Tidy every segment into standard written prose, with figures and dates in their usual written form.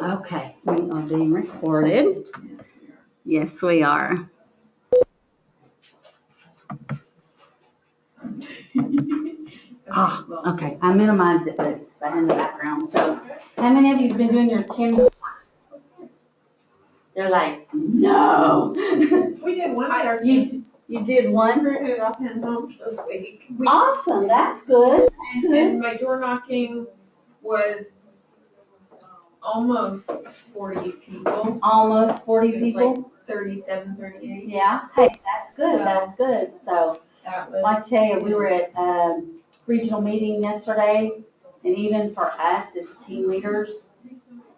Okay, we are being recorded. Yes, we are. Oh, okay. I minimized it, but it's in the background. So, how many of you have been doing your 10? They're like, no. We did one of our You did one? We're doing about 10 homes this week. Awesome, that's good. And my door knocking was almost 40 people. Almost 40 It was people? like 37, 38. Yeah. Hey, that's good, that's good. So, That was, I tell you, we were at regional meeting yesterday, and even for us as team leaders,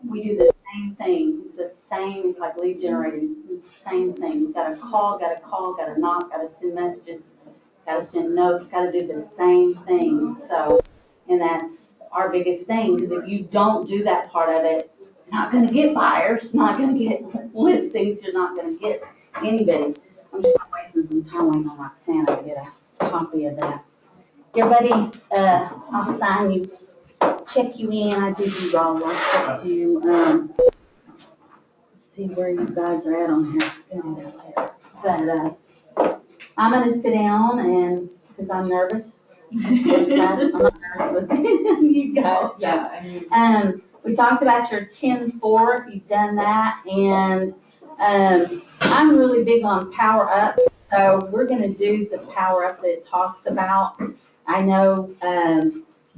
we do the same thing. It's the same, it's like lead generating, it's the same thing. We've got to call, got to knock, got to send messages, got to send notes, got to do the same thing. So, and that's our biggest thing, because if you don't do that part of it, you're not going to get buyers, not going to get listings, you're not going to get anybody. I'm just wasting some time waiting on Roxanne to get a copy of that. Your buddies, I'll sign you, check you in. I did you all. I'll check you, see where you guys are at on here. But I'm going to sit down and, because I'm nervous. I'm not nervous with you guys. yeah. We talked about your 10-4, if you've done that, and I'm really big on power up, so we're going to do the power up that it talks about. I know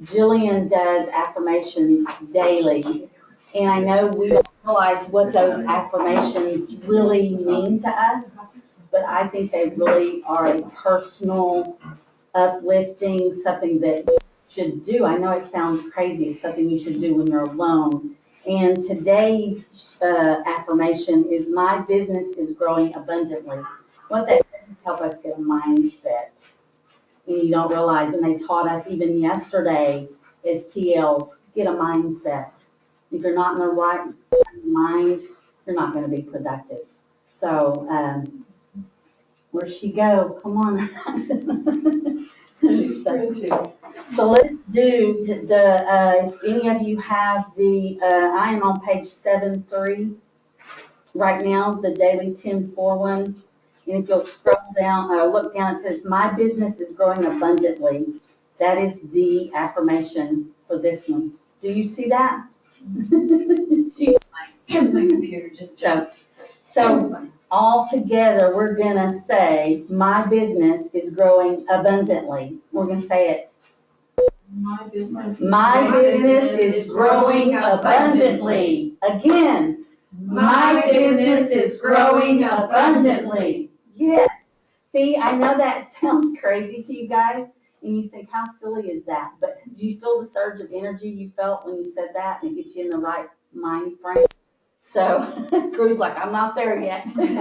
Jillian does affirmations daily, and I know we don't realize what those affirmations really mean to us, but I think they really are a personal, uplifting, something that you should do. I know it sounds crazy, it's something you should do when you're alone. And today's affirmation is, my business is growing abundantly. What that does is help us get a mindset. And you don't realize, and they taught us even yesterday as TLs, get a mindset. If you're not in the right mind, you're not going to be productive. So, where'd she go? Come on. So let's do if any of you have I am on page 7.3 right now, the daily 10-4 one. And if you'll scroll down, look down, it says, my business is growing abundantly. That is the affirmation for this one. Do you see that? She's like, My computer just jumped. So all together, we're going to say, my business is growing abundantly. We're going to say it. My business is growing abundantly. Again, my business is growing abundantly. Yes. See, I know that sounds crazy to you guys, and you think, how silly is that? But do you feel the surge of energy you felt when you said that, and it gets you in the right mind frame? So, Drew's like, I'm not there yet. Actually,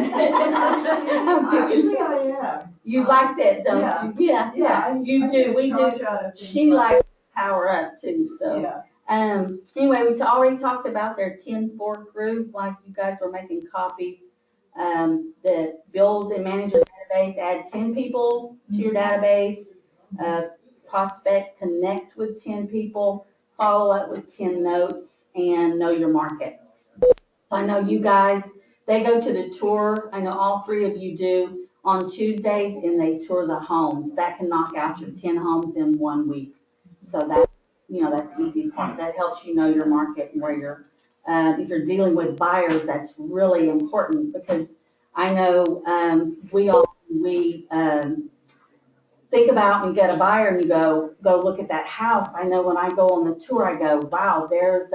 I am. You like that, don't you? Yeah, you do. We do. She likes power up too. So, anyway, we already talked about their 10-4 group. Like you guys were making copies. The build and manage your database. Add 10 people to your database. Prospect, connect with 10 people. Follow up with 10 notes, and know your market. I know you guys, they go to the tour. I know all three of you do on Tuesdays, and they tour the homes. That can knock out your 10 homes in 1 week. So that, that's the easy part. That helps you know your market and where you're, if you're dealing with buyers, that's really important, because I know we think about when you get a buyer and you go look at that house. I know when I go on the tour, I go, wow, there's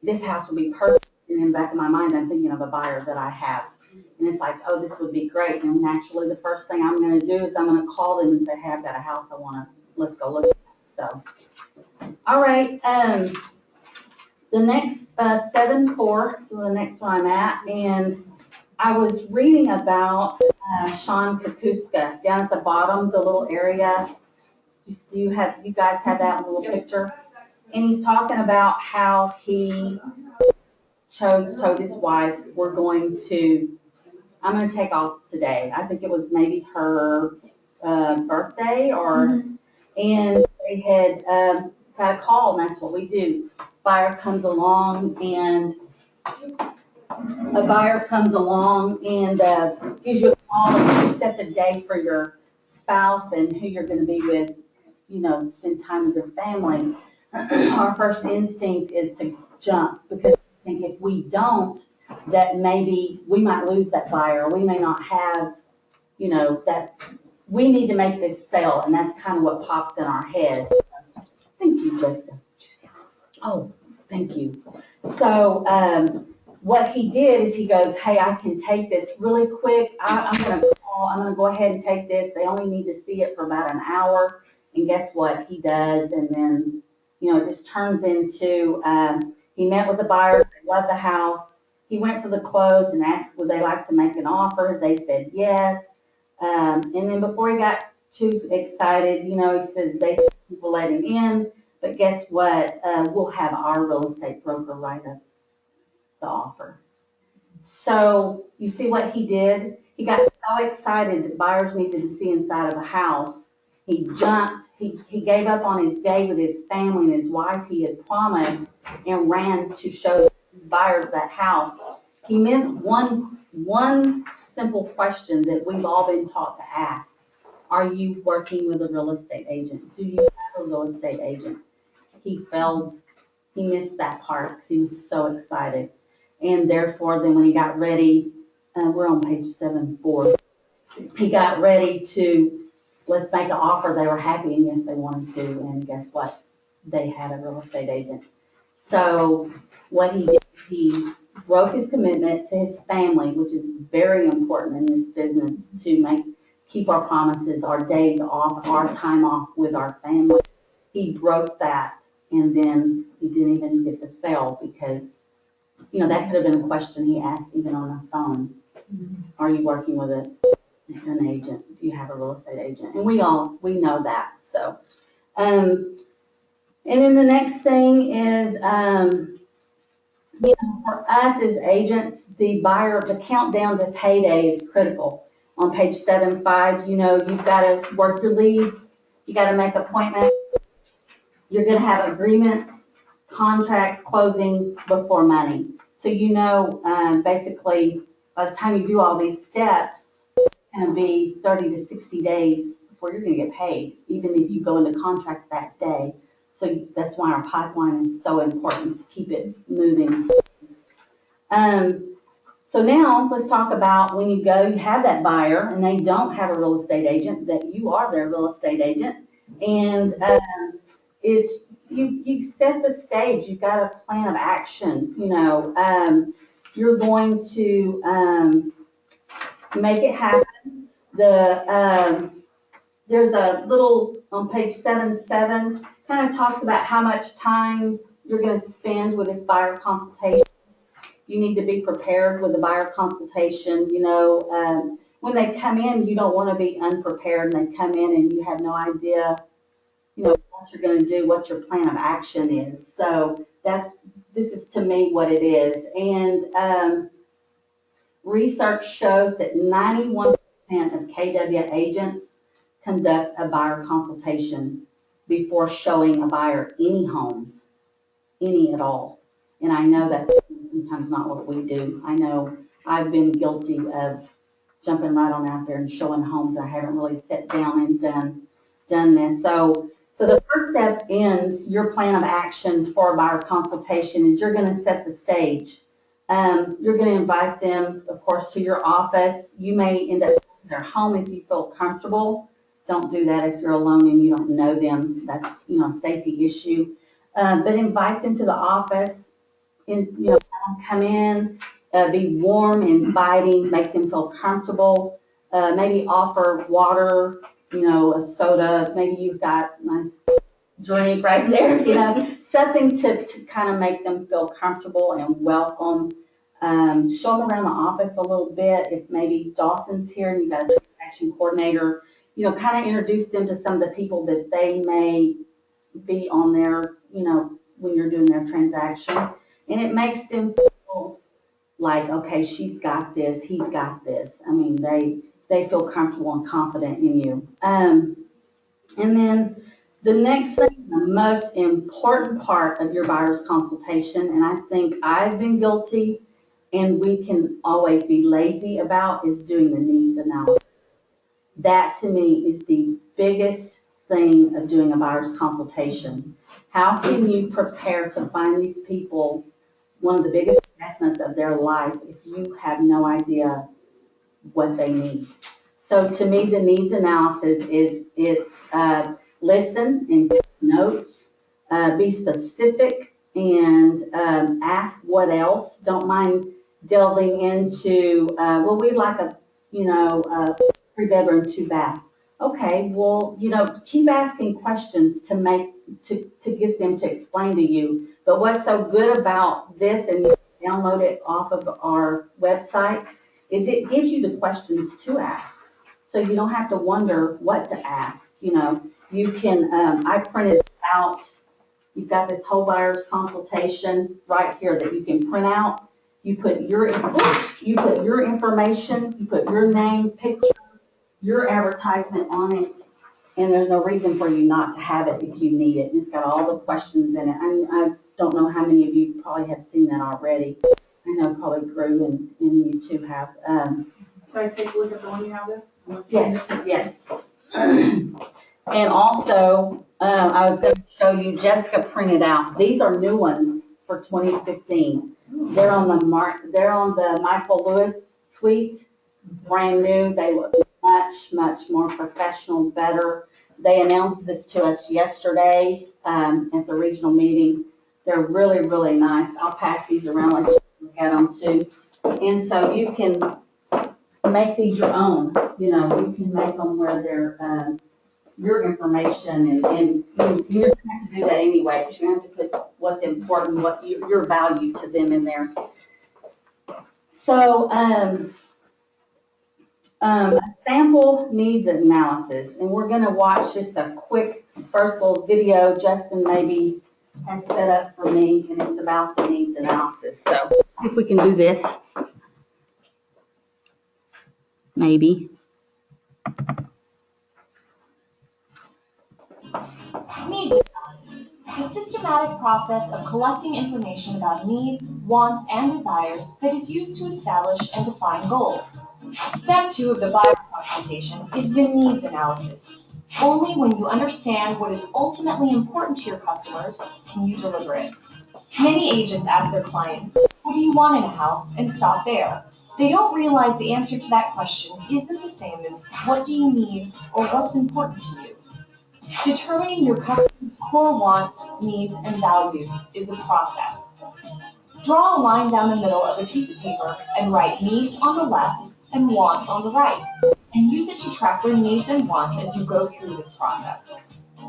this house will be perfect. And in the back of my mind, I'm thinking of a buyer that I have. And it's like, oh, this would be great. And naturally, the first thing I'm going to do is I'm going to call them and say, hey, I've got a house let's go look at that. So, all right. The next 7-4, so the next one I'm at. And I was reading about Sean Kukuska down at the bottom, the little area. Do you guys have that little picture? And he's talking about how he told his wife, I'm going to take off today. I think it was maybe her birthday, and they had got a call, and that's what we do. buyer comes along and gives you a call and you set the day for your spouse and who you're gonna be with, spend time with your family, our first instinct is to jump, because I think if we don't, that maybe we might lose that buyer, we may not have, that we need to make this sale, and that's kind of what pops in our head. Thank you, Jessica. Oh, thank you. So, what he did is he goes, hey, I can take this really quick. I'm gonna go ahead and take this. They only need to see it for about an hour. And guess what? He does. And then, it just turns into, he met with the buyer, they loved the house. He went for the close and asked would they like to make an offer. They said yes. And then before he got too excited, he said they will let him in. But guess what? We'll have our real estate broker write up the offer. So you see what he did? He got so excited that buyers needed to see inside of a house. He jumped, he gave up on his day with his family and his wife he had promised and ran to show buyers that house. He missed one simple question that we've all been taught to ask. Are you working with a real estate agent? Do you have a real estate agent? He missed that part because he was so excited. And therefore, then when he got ready, we're on page 7-4, he got ready to, let's make an offer. They were happy, and yes, they wanted to. And guess what? They had a real estate agent. So what he did, he broke his commitment to his family, which is very important in this business, to keep our promises, our days off, our time off with our family. He broke that, and then he didn't even get the sale because, that could have been a question he asked even on the phone. Are you working with an agent? Do you have a real estate agent? And we know that. So, and then the next thing is, for us as agents, the countdown to payday is critical. On page 7-5, you've got to work your leads. You got to make appointments. You're going to have agreements, contract, closing before money. So basically, by the time you do all these steps, it's going to be 30 to 60 days before you're going to get paid, even if you go into contract that day. So that's why our pipeline is so important to keep it moving. So now let's talk about when you have that buyer and they don't have a real estate agent, that you are their real estate agent. And you set the stage. You've got a plan of action. You're going to make it happen. There's a little on page 7-7 kind of talks about how much time you're going to spend with this buyer consultation. You need to be prepared with the buyer consultation. When they come in, you don't want to be unprepared, and they come in and you have no idea what you're going to do, what your plan of action is. So this is to me what it is. And research shows that 91% of KW agents conduct a buyer consultation before showing a buyer any homes, any at all. And I know that's sometimes not what we do. I know I've been guilty of jumping right on out there and showing homes. I haven't really sat down and done this. So the first step in your plan of action for a buyer consultation is you're going to set the stage. You're going to invite them, of course, to your office. You may end up in their home if you feel comfortable. Don't do that if you're alone and you don't know them. That's, a safety issue. But invite them to the office. Come in, be warm, inviting, make them feel comfortable. Maybe offer water, a soda. Maybe you've got a nice drink right there, something to kind of make them feel comfortable and welcome. Show them around the office a little bit. If maybe Dawson's here and you've got a transaction coordinator, kind of introduce them to some of the people that they may be on there, when you're doing their transaction. And it makes them feel like, okay, she's got this, he's got this. I mean, they feel comfortable and confident in you. And then The next thing, the most important part of your buyer's consultation, and I think I've been guilty and we can always be lazy about, is doing the needs analysis. That to me is the biggest thing of doing a buyer's consultation. How can you prepare to find these people one of the biggest investments of their life if you have no idea what they need? So to me, the needs analysis is listen and take notes, be specific and ask what else. Don't mind delving into, well, we'd like a, a 3-bedroom, 2-bath. Okay, well, keep asking questions to get them to explain to you. But what's so good about this, and you can download it off of our website, is it gives you the questions to ask. So you don't have to wonder what to ask. You can, I printed out, you've got this whole buyer's consultation right here that you can print out. You put your information, you put your name, picture, your advertisement on it, and there's no reason for you not to have it if you need it. It's got all the questions in it. I don't know how many of you probably have seen that already. I know probably Drew and you two have. Can I take a look at the one you have there? Yes. And also, I was going to show you, Jessica printed out, these are new ones for 2015. They're on the Michael Lewis suite, brand new. They look much, much more professional, better. They announced this to us yesterday at the regional meeting. They're really, really nice. I'll pass these around, let you look at them too. And so you can make these your own. You can make them where they're your information, and you have to do that anyway, because you have to put what's important, what your value to them in there. So, a sample needs analysis, and we're going to watch just a quick first little video Justin maybe has set up for me, and it's about the needs analysis. So, if we can do this, maybe. Needs analysis, the systematic process of collecting information about needs, wants, and desires that is used to establish and define goals. Step 2 of the buyer consultation is the needs analysis. Only when you understand what is ultimately important to your customers can you deliver it. Many agents ask their clients, what do you want in a house, and stop there. They don't realize the answer to that question isn't the same as what do you need or what's important to you. Determining your customer's core wants, needs, and values is a process. Draw a line down the middle of a piece of paper and write needs on the left and wants on the right, and use it to track your needs and wants as you go through this process.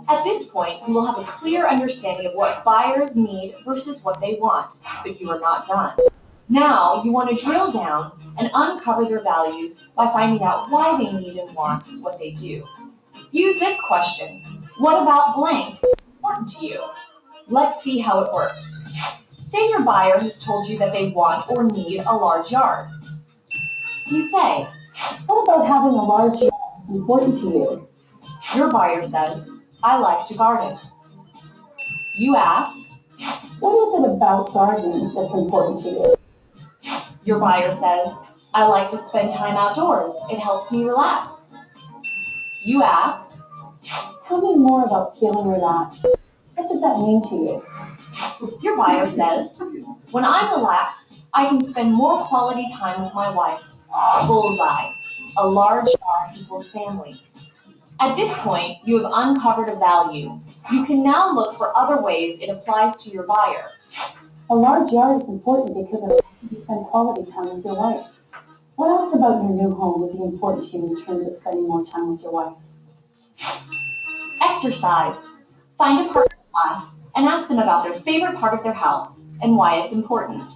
At this point, you will have a clear understanding of what buyers need versus what they want, but you are not done. Now, you want to drill down and uncover their values by finding out why they need and want what they do. Use this question. What about blank is important to you? Let's see how it works. Say your buyer has told you that they want or need a large yard. You say, what about having a large yard is important to you? Your buyer says, I like to garden. You ask, what is it about gardening that's important to you? Your buyer says, I like to spend time outdoors. It helps me relax. You ask, tell me more about feeling relaxed. What does that mean to you? Your buyer says, when I'm relaxed, I can spend more quality time with my wife. Bullseye. A large yard equals family. At this point, you have uncovered a value. You can now look for other ways it applies to your buyer. A large yard is important because it allows you to spend quality time with your wife. What else about your new home would be important to you in terms of spending more time with your wife? Exercise. Find a partner class and ask them about their favorite part of their house and why it's important.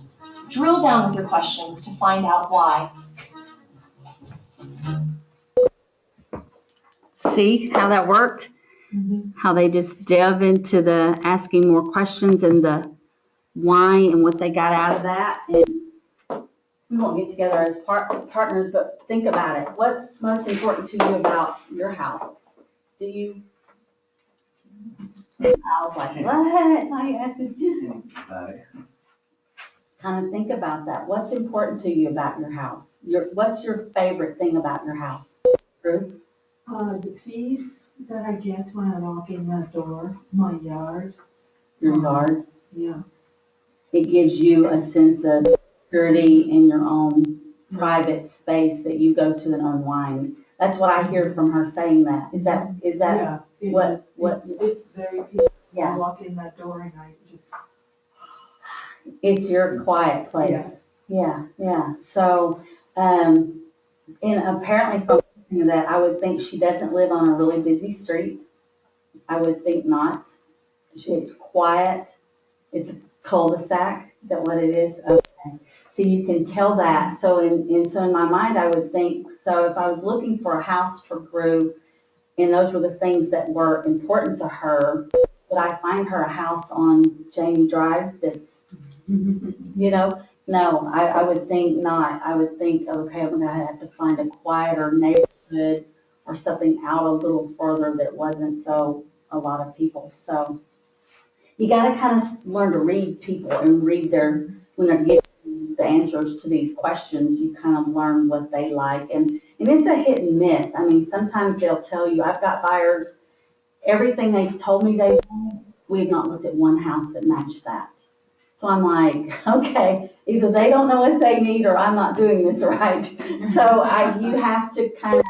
Drill down with your questions to find out why. See how that worked? How they just delve into the asking more questions and the why and what they got out of that. And we won't get together as partners, but think about it. What's most important to you about your house? Do you I was like, what? I had to Right. kind of think about that. What's important to you about your house? What's your favorite thing about your house? Ruth? The peace that I get when I walk in that door, my yard, Your yard? yeah. It gives you a sense of security in your own private space that you go to and unwind. That's what I hear from her saying that. Is that, Yeah, it what- is. what- It's very peaceful. I yeah, walk in that door and I just, it's your quiet place. yes. Yeah, yeah. So, and apparently from listening to that, I would think she doesn't live on a really busy street. I would think not. It's quiet. It's a cul-de-sac. Is that what it is? Okay. So you can tell that. So in my mind, I would think, so if I was looking for a house for Gru, and those were the things that were important to her, would I find her a house on Jamie Drive that's, you know? No, I would think not. I would think, okay, I'm gonna have to find a quieter neighborhood or something out a little further that wasn't so a lot of people. So you gotta kind of learn to read people and read when they're giving the answers to these questions, you kind of learn what they like. And it's a hit and miss. I mean, sometimes they'll tell you, I've got buyers, everything they've told me they want, we have not looked at one house that matched that. So I'm like, okay, either they don't know what they need or I'm not doing this right. So you have to kind of,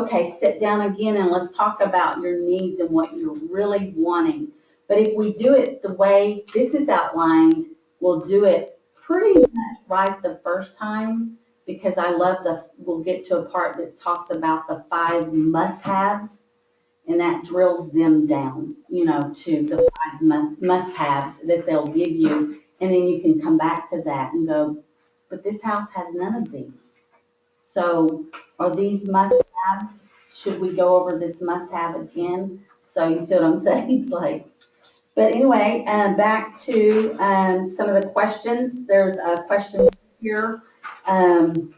okay, sit down again and let's talk about your needs and what you're really wanting. But if we do it the way this is outlined, we'll do it pretty much right the first time, because I love we'll get to a part that talks about the 5 must-haves, and that drills them down, to the 5 must-haves that they'll give you. And then you can come back to that and go, but this house has none of these. So are these must-haves? Should we go over this must-have again? So you see what I'm saying? It's like, but anyway, back to some of the questions. There's a question here. Do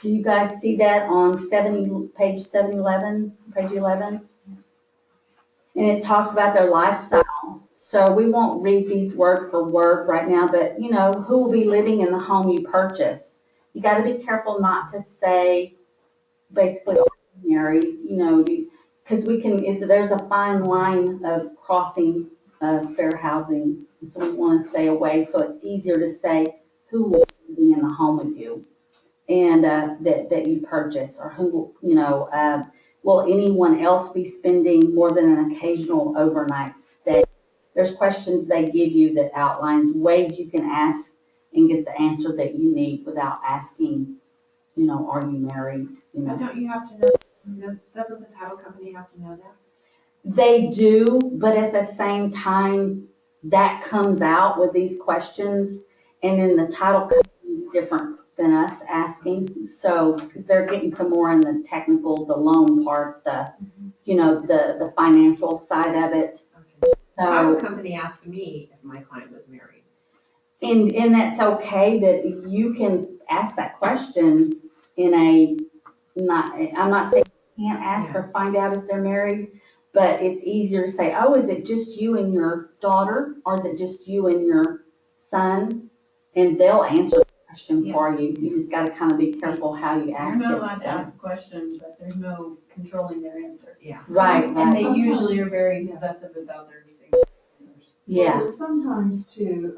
you guys see that on page 711, page 11? And it talks about their lifestyle. So we won't read these word for word right now, but who will be living in the home you purchase? You got to be careful not to say basically ordinary, because there's a fine line of crossing fair housing, so we want to stay away. So it's easier to say who will be living in the home with you and that you purchase, or who, will anyone else be spending more than an occasional overnight stay? There's questions they give you that outlines ways you can ask and get the answer that you need without asking, are you married? But don't you have to know, doesn't the title company have to know that? They do, but at the same time, that comes out with these questions, and then the title company is different than us asking. So they're getting to more in the technical, the loan part, the financial side of it. Okay. Title So, company asked me if my client was married. and that's okay that you can ask that question I'm not saying you can't ask or find out if they're married, but it's easier to say, oh, is it just you and your daughter, or is it just you and your son? And they'll answer the question for you. You just gotta kind of be careful how you ask it. You're not allowed to so. ask questions, but there's no controlling their answer. Yeah. Right, And they right, usually are very possessive about their saying. yeah, Well, sometimes too,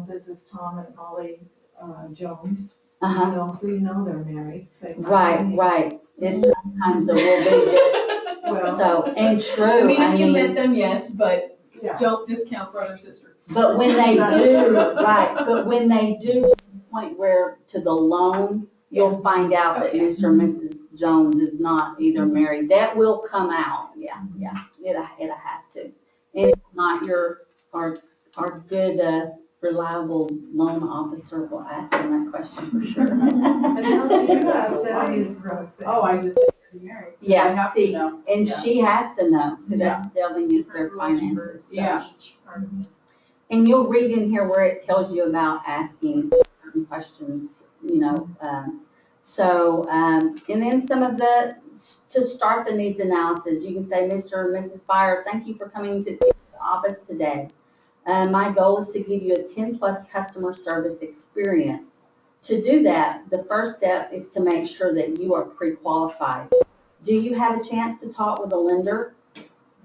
this is Tom and Molly Jones, uh-huh, so they're married. Say, right. It's sometimes it will be just, Well, so, and I true, mean, if you met them, yes, but yeah. don't discount brother, sister. but when they do, right, but when they do to the point where to the loan, you'll find out that Okay. Mr. and Mrs. Jones is not either married. That will come out, yeah, it'll have to. And if not, our good, reliable loan officer will ask them that question for sure. And how do you ask that is, Roxanne? Oh, I just said you're married. I Yeah, have to see, know. and Yeah. she has to know, so that's delving into their finances. so. Yeah. Each part of this. And you'll read in here where it tells you about asking certain questions, and then some of to start the needs analysis, you can say, Mr. and Mrs. Buyer, thank you for coming to the office today. My goal is to give you a 10+ customer service experience. To do that, the first step is to make sure that you are pre-qualified. Do you have a chance to talk with a lender?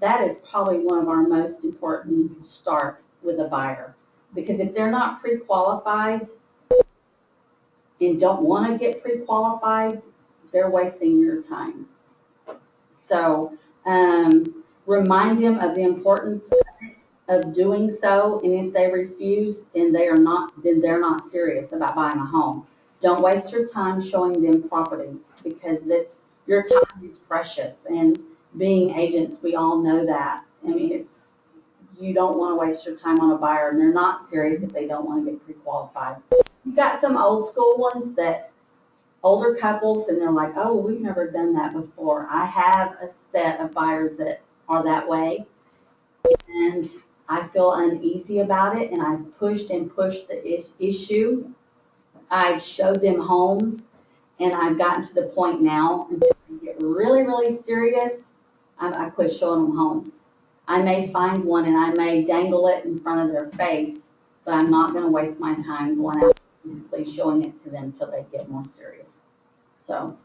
That is probably one of our most important start with a buyer. Because if they're not pre-qualified and don't want to get pre-qualified, they're wasting your time. So remind them of the importance of doing so, and if they refuse and then they're not serious about buying a home. Don't waste your time showing them property, because your time is precious, and being agents, we all know that. I mean, you don't want to waste your time on a buyer, and they're not serious if they don't want to get pre-qualified. You've got some old school ones older couples, and they're like, oh, we've never done that before. I have a set of buyers that are that way, and I feel uneasy about it, and I've pushed and pushed the issue. I've showed them homes, and I've gotten to the point now, until they get really, really serious, I quit showing them homes. I may find one and I may dangle it in front of their face, but I'm not going to waste my time going out and simply showing it to them until they get more serious. So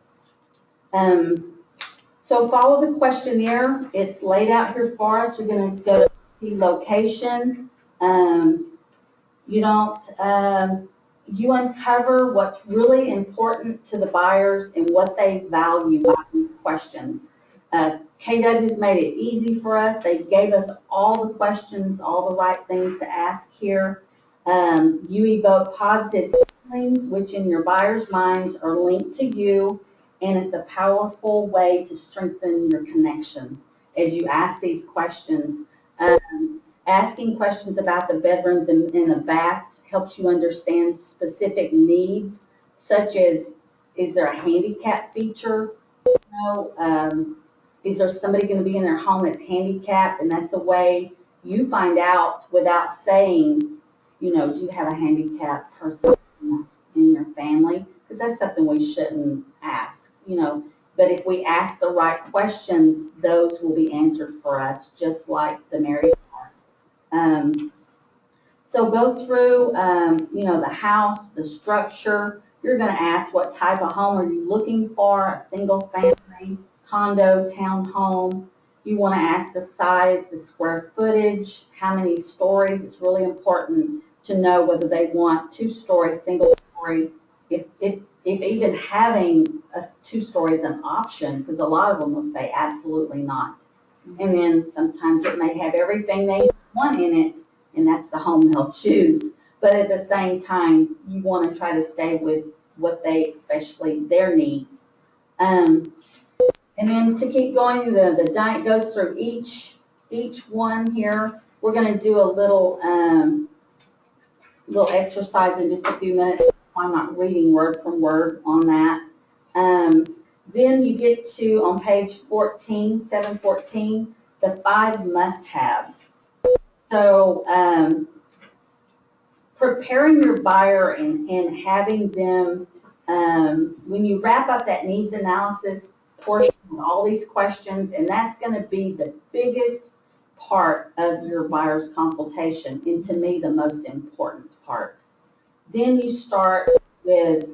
follow the questionnaire. It's laid out here for us. You're going to go to the location. You uncover what's really important to the buyers and what they value by these questions. KW's made it easy for us. They gave us all the questions, all the right things to ask here. You evoke positive feelings, which in your buyers' minds are linked to you, and it's a powerful way to strengthen your connection as you ask these questions. Asking questions about the bedrooms and the baths helps you understand specific needs, such as, is there a handicap feature? Is there somebody going to be in their home that's handicapped? And that's a way you find out without saying, do you have a handicapped person in your family? Because that's something we shouldn't ask, But if we ask the right questions, those will be answered for us, just like the married part. So go through, the house, the structure. You're going to ask, what type of home are you looking for? A single family, condo, townhome. You want to ask the size, the square footage, how many stories. It's really important to know whether they want 2-story, single story, if even having a 2-story is an option, because a lot of them will say absolutely not. And then sometimes it may have everything they want in it, and that's the home they'll choose. But at the same time, you want to try to stay with what especially their needs. And then to keep going, the diet goes through each one here. We're going to do a little exercise in just a few minutes. I'm not reading word from word on that. Then you get to, on page 14, 714, the 5 must-haves. So preparing your buyer and having them, when you wrap up that needs analysis portion with all these questions, and that's going to be the biggest part of your buyer's consultation, and to me the most important part. Then you start with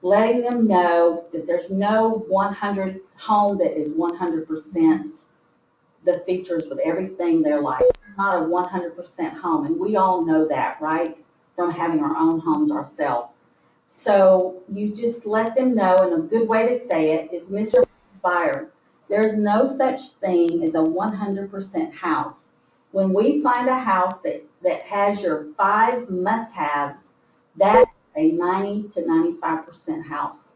letting them know that there's no 100 home that is 100% the features with everything they're like. It's not a 100% home, and we all know that, right, from having our own homes ourselves. So you just let them know, and a good way to say it is, Mr. Buyer, there's no such thing as a 100% house. When we find a house that has your 5 must-haves, that's a 90 to 95% house.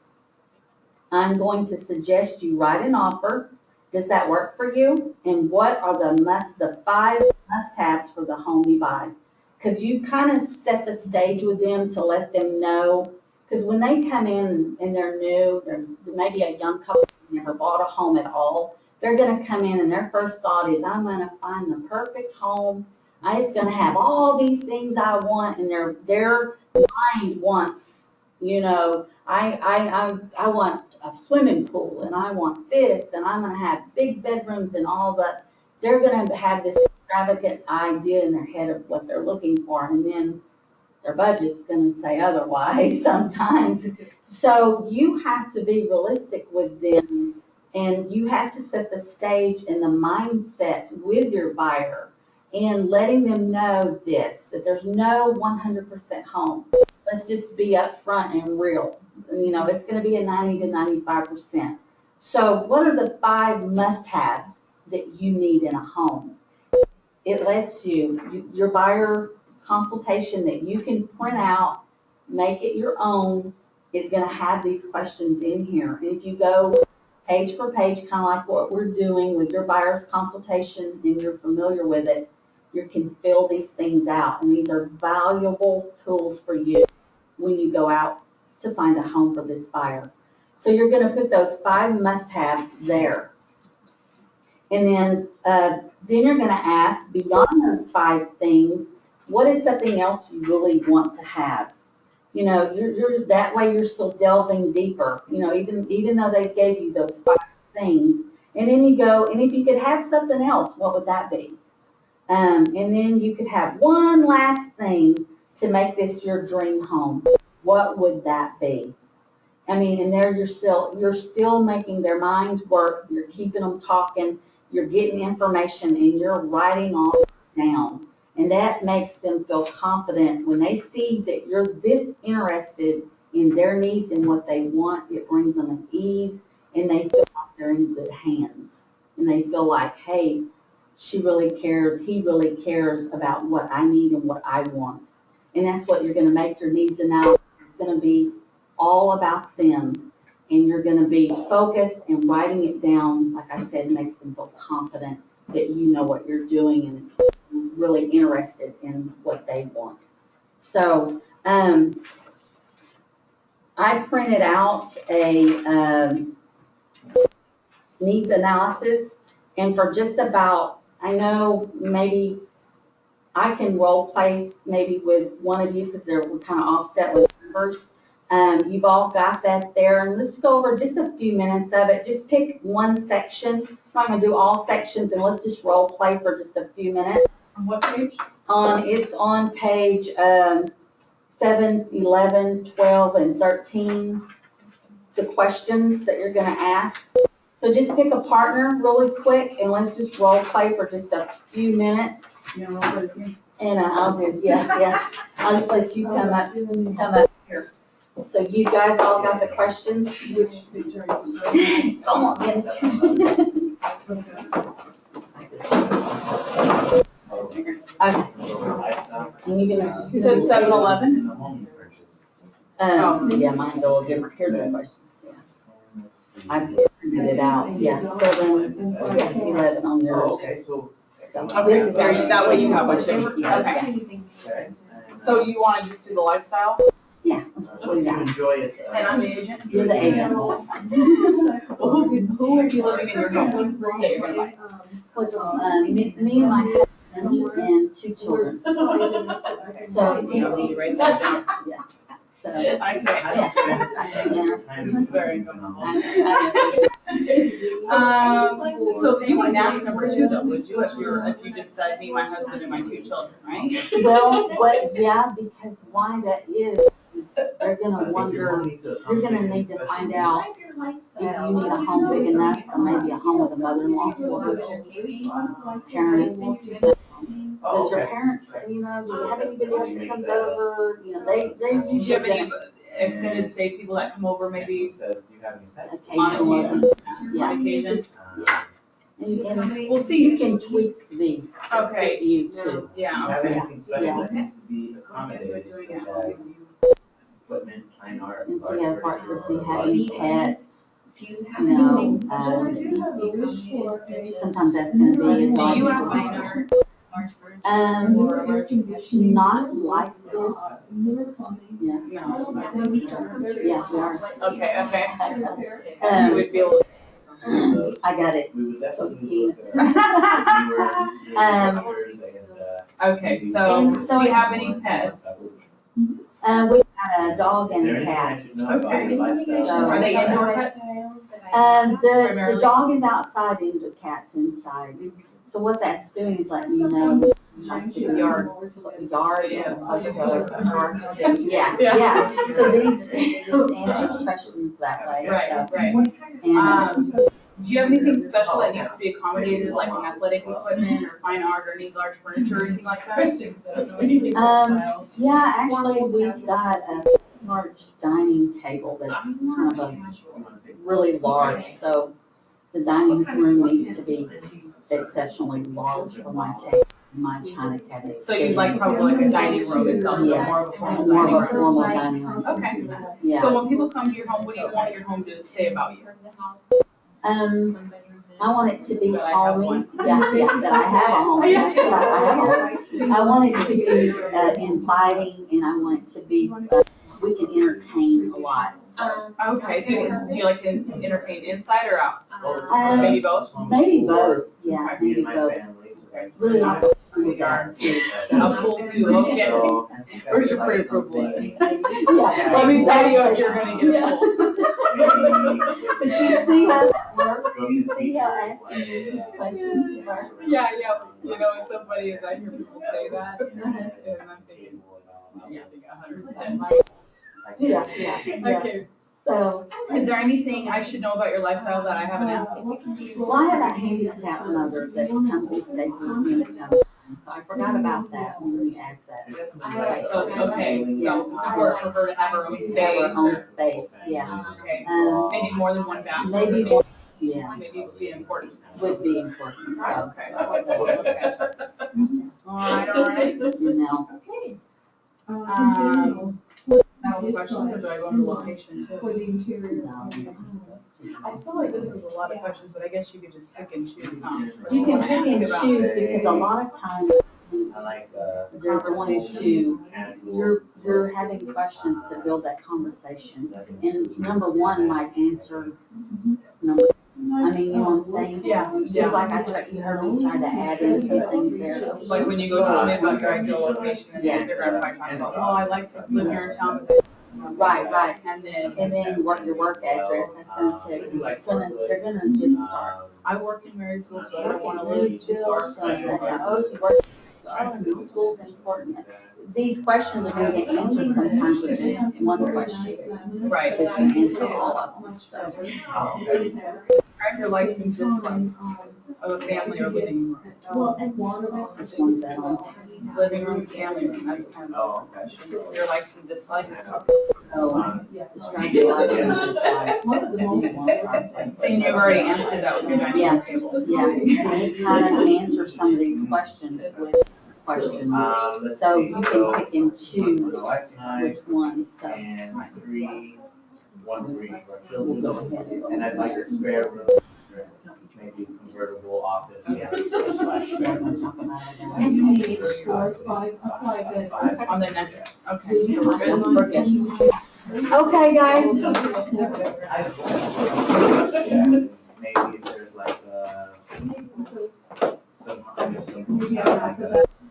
I'm going to suggest you write an offer. Does that work for you? And what are the 5 must-haves for the home you buy? Because you kind of set the stage with them to let them know. Because when they come in and they're new, they're maybe a young couple who never bought a home at all, they're going to come in and their first thought is, I'm going to find the perfect home. It's going to have all these things I want, and their mind wants, you know, I want a swimming pool, and I want this, and I'm gonna have big bedrooms and all that. They're gonna have this extravagant idea in their head of what they're looking for, and then their budget's gonna say otherwise sometimes. So you have to be realistic with them, and you have to set the stage and the mindset with your buyer and letting them know this, that there's no 100% home. Let's just be upfront and real. You know, it's gonna be a 90 to 95%. So what are the 5 must-haves that you need in a home? It lets your buyer consultation that you can print out, make it your own, is gonna have these questions in here. And if you go page for page, kind of like what we're doing with your buyer's consultation, and you're familiar with it, you can fill these things out. And these are valuable tools for you when you go out to find a home for this buyer. So you're gonna put those 5 must-haves there. And then you're gonna ask, beyond those 5 things, what is something else you really want to have? You know, you're that way you're still delving deeper, you know, even though they gave you those 5 things. And then you go, and if you could have something else, what would that be? And then you could have one last thing to make this your dream home. What would that be? I mean, and there you're still making their minds work, you're keeping them talking, you're getting information, and you're writing all down. And that makes them feel confident when they see that you're this interested in their needs and what they want. It brings them an ease, and they feel like they're in good hands. And they feel like, hey, she really cares, he really cares about what I need and what I want. And that's what you're going to make your needs analysis. It's going to be all about them, and you're going to be focused and writing it down. Like I said, makes them feel confident that you know what you're doing and really interested in what they want. So I printed out a needs analysis, and for just about, I know maybe I can role play maybe with one of you because we're kind of offset with numbers. You've all got that there, and let's go over just a few minutes of it. Just pick one section. I'm not going to do all sections, and let's just role play for just a few minutes. On what page? It's on page 7, 11, 12, and 13. The questions that you're going to ask. So just pick a partner really quick, and let's just role play for just a few minutes. Yeah, roll for it. And I'll do, yeah. I'll just let you come up here. So you guys all got the questions? Which picture are you Come on, get it. Okay. And you gonna, You said 7-Eleven? yeah, mine's a little different. Here's the questions, yeah. I printed it out, yeah, 7, 11 on yours. Okay, so. Okay, there, that way you have what they were, Yeah. okay. So you want to just do the lifestyle? Yeah, let's just So do you that. enjoy it. And I'm the agent? You're the agent. Well, who are you living in your home that you're gonna buy? Me and my husband and 2 children. So, You write that down. yeah. So, I yeah. Very good. So you wouldn't ask number 2 though, would you, if you just said me, my husband, and my 2 children, right? Well, yeah, because why that is, they're gonna wonder, you're gonna need to find out if you need a home big enough, or maybe a home with a mother-in-law, or parents. Does your parents, you know, do you have anybody else that comes over? You know, they Do you usually have any get extended stay people that come over maybe Says, do you have any pets? occasional, yeah. on occasion? And We'll see. you can tweak these. Okay. to You too. Do you Yeah. have anything special Yeah. that needs to be accommodated, such as equipment, fine art? And see other parts of do you have any pets? Do you have anything I do have a wish for a. Sometimes that's gonna be a Do you dog. have fine art? Air conditioning. Not like this, Newer plumbing. yeah. No. When we still come through. Yeah, we are. Okay. You Um, would be able to. I got it. We would So definitely look cute. at newer pictures and, Okay, so And so- do you have any pets? We a dog and a cat. Okay. So- Are they indoor pets? The Primarily? dog is outside and the cat's inside. So what that's doing is letting you know, like the yard, Yeah. Yeah, yeah. So these answer questions that way, Right, so. right. And, Do you have anything special that needs to be accommodated, like athletic equipment or fine art or any large furniture or anything like that? yeah, actually, we've got a large dining table that's kind of a really large, so the dining room needs to be exceptionally large for my table, my china cabinet. So you'd like probably like a dining room itself, Yeah. more of a formal More dining of a room? formal dining room. Okay. Yeah. So when people come to your home, what do you want your home to say about you? I want it to be calming, yeah, that I have a home, yes, I have a home. I want it to be inviting, and I want it to be, we can entertain a lot. Okay, do you like to entertain inside or out? Um, Maybe both? Maybe both, yeah, maybe both. Really like the yard too. A pool too, okay. Where's your prayer for blood? Yeah. Let me tell you, you're gonna get a pool. But you see how that works, you see how asking these questions work. Yeah, yeah, you know, it's so funny as I hear people say that, and I'm thinking, yeah, I think 110. Yeah, yeah. Okay, So, is there anything I should know about your lifestyle that I haven't asked? well, I have a handicapped mother that comes and stays with me. So I forgot about that when we asked that. So, okay, so it's important for her to have her own To have space. her own space, yeah. Okay, maybe Um, more than one bathroom. maybe more, yeah, Maybe it would be important. would be important, so. Okay. All right. You know, Now questions, or do I go into location too? no. I feel like this is a lot of questions, but I guess you could just pick and choose some. You can pick and choose because a lot of times they're going to, you're having questions to build that conversation. And number one might answer number, I mean, you know what I'm saying? Yeah, Just yeah. like you heard me try to add in some things there. Like when you go tell me about your ideal location, and Yeah. they're gonna probably talk about, well, I like to live here in town. Right. And then Work your work address, that's gonna take, they're gonna just start. I work in Marysville, so I don't wanna live too far. So that, she works, the school's important. These questions are gonna get answered sometimes with just one question. Right. It's gonna answer all of them, so. Describe your likes and dislikes of a family or living room. Which one's that on? Living room, family room, that's kind of the question. Your likes and dislikes. Oh, describe your life and dislike. Seeing you've already answered that with your dining room Yeah. table. Yeah, you kind of answer some of these questions with questions. So you can pick and choose which one, so. We'll go ahead and go. And I'd like a spare room, maybe convertible office. Yeah, we'll talk about it. On the next, okay, so we're good. We're good. Okay, guys. Maybe if there's like,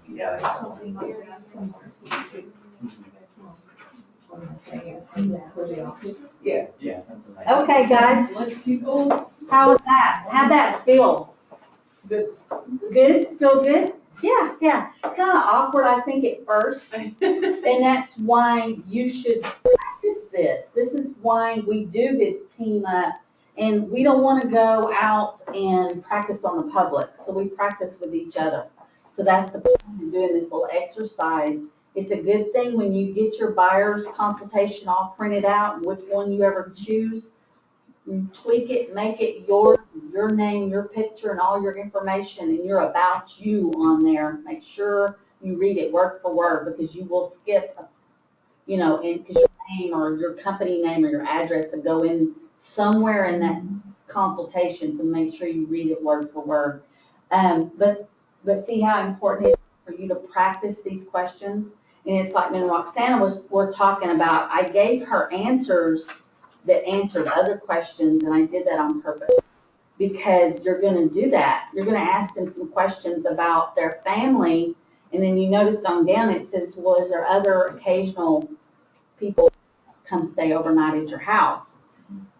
yeah, something like that. Okay, guys. How was that? How'd that feel? Good. Good? Feel good? Yeah. It's kind of awkward, I think, at first. And that's why you should practice this. This is why we do this team up. And we don't want to go out and practice on the public. So we practice with each other. So that's the point of doing this little exercise. It's a good thing when you get your buyer's consultation all printed out, which one you ever choose, tweak it, make it your name, your picture, and all your information, and your about you on there. Make sure you read it word for word, because you will skip, and because your name or your company name or your address will go in somewhere in that consultation, so make sure you read it word for word. But see how important it is for you to practice these questions. And it's like when Roxana we're talking about, I gave her answers that answered other questions, and I did that on purpose. Because you're going to do that. You're going to ask them some questions about their family, and then you notice on down it says, well, is there other occasional people come stay overnight at your house.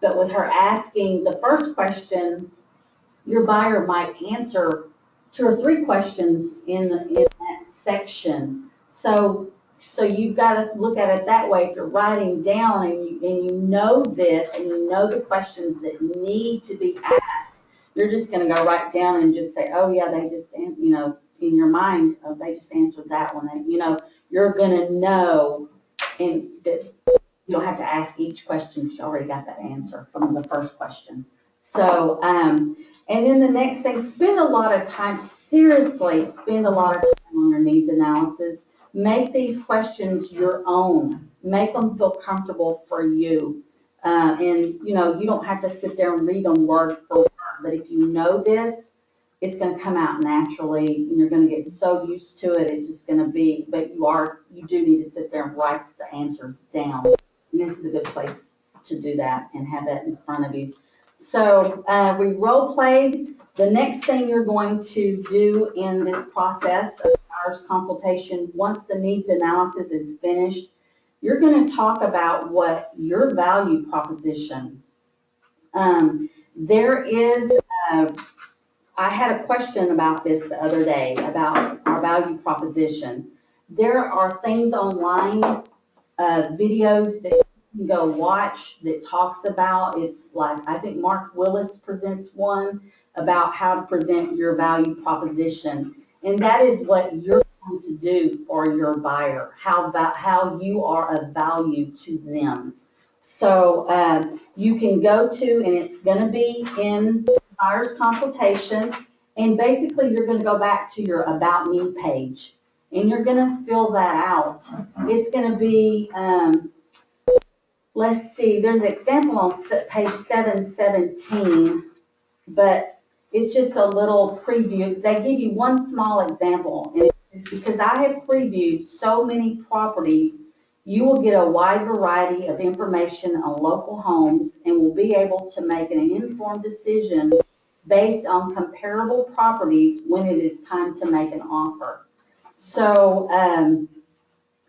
But with her asking the first question, your buyer might answer 2 or 3 questions in that section. So you've got to look at it that way. If you're writing down and you know this and you know the questions that need to be asked, you're just going to go right down and just say, oh yeah, they just, in your mind, oh, they just answered that one. And, you're going to know, and that you don't have to ask each question. She already got that answer from the first question. So, and then the next thing, spend a lot of time, seriously, spend a lot of time on your needs analysis. Make these questions your own. Make them feel comfortable for you. And, you don't have to sit there and read them word for word, but if you know this, it's going to come out naturally, and you're going to get so used to it, it's just going to be, but you do need to sit there and write the answers down. And this is a good place to do that and have that in front of you. So we role played. The next thing you're going to do in this process of buyer's consultation, once the needs analysis is finished, you're going to talk about what your value proposition. I had a question about this the other day about our value proposition. There are things online, videos that you can go watch that talks about, it's like, I think Mark Willis presents one about how to present your value proposition. And that is what you're going to do for your buyer, how you are of value to them. So you can go to, and it's going to be in buyer's consultation, and basically you're going to go back to your About Me page, and you're going to fill that out. It's going to be, let's see, there's an example on page 717, but it's just a little preview. They give you one small example, and it's because I have previewed so many properties. You will get a wide variety of information on local homes and will be able to make an informed decision based on comparable properties when it is time to make an offer. So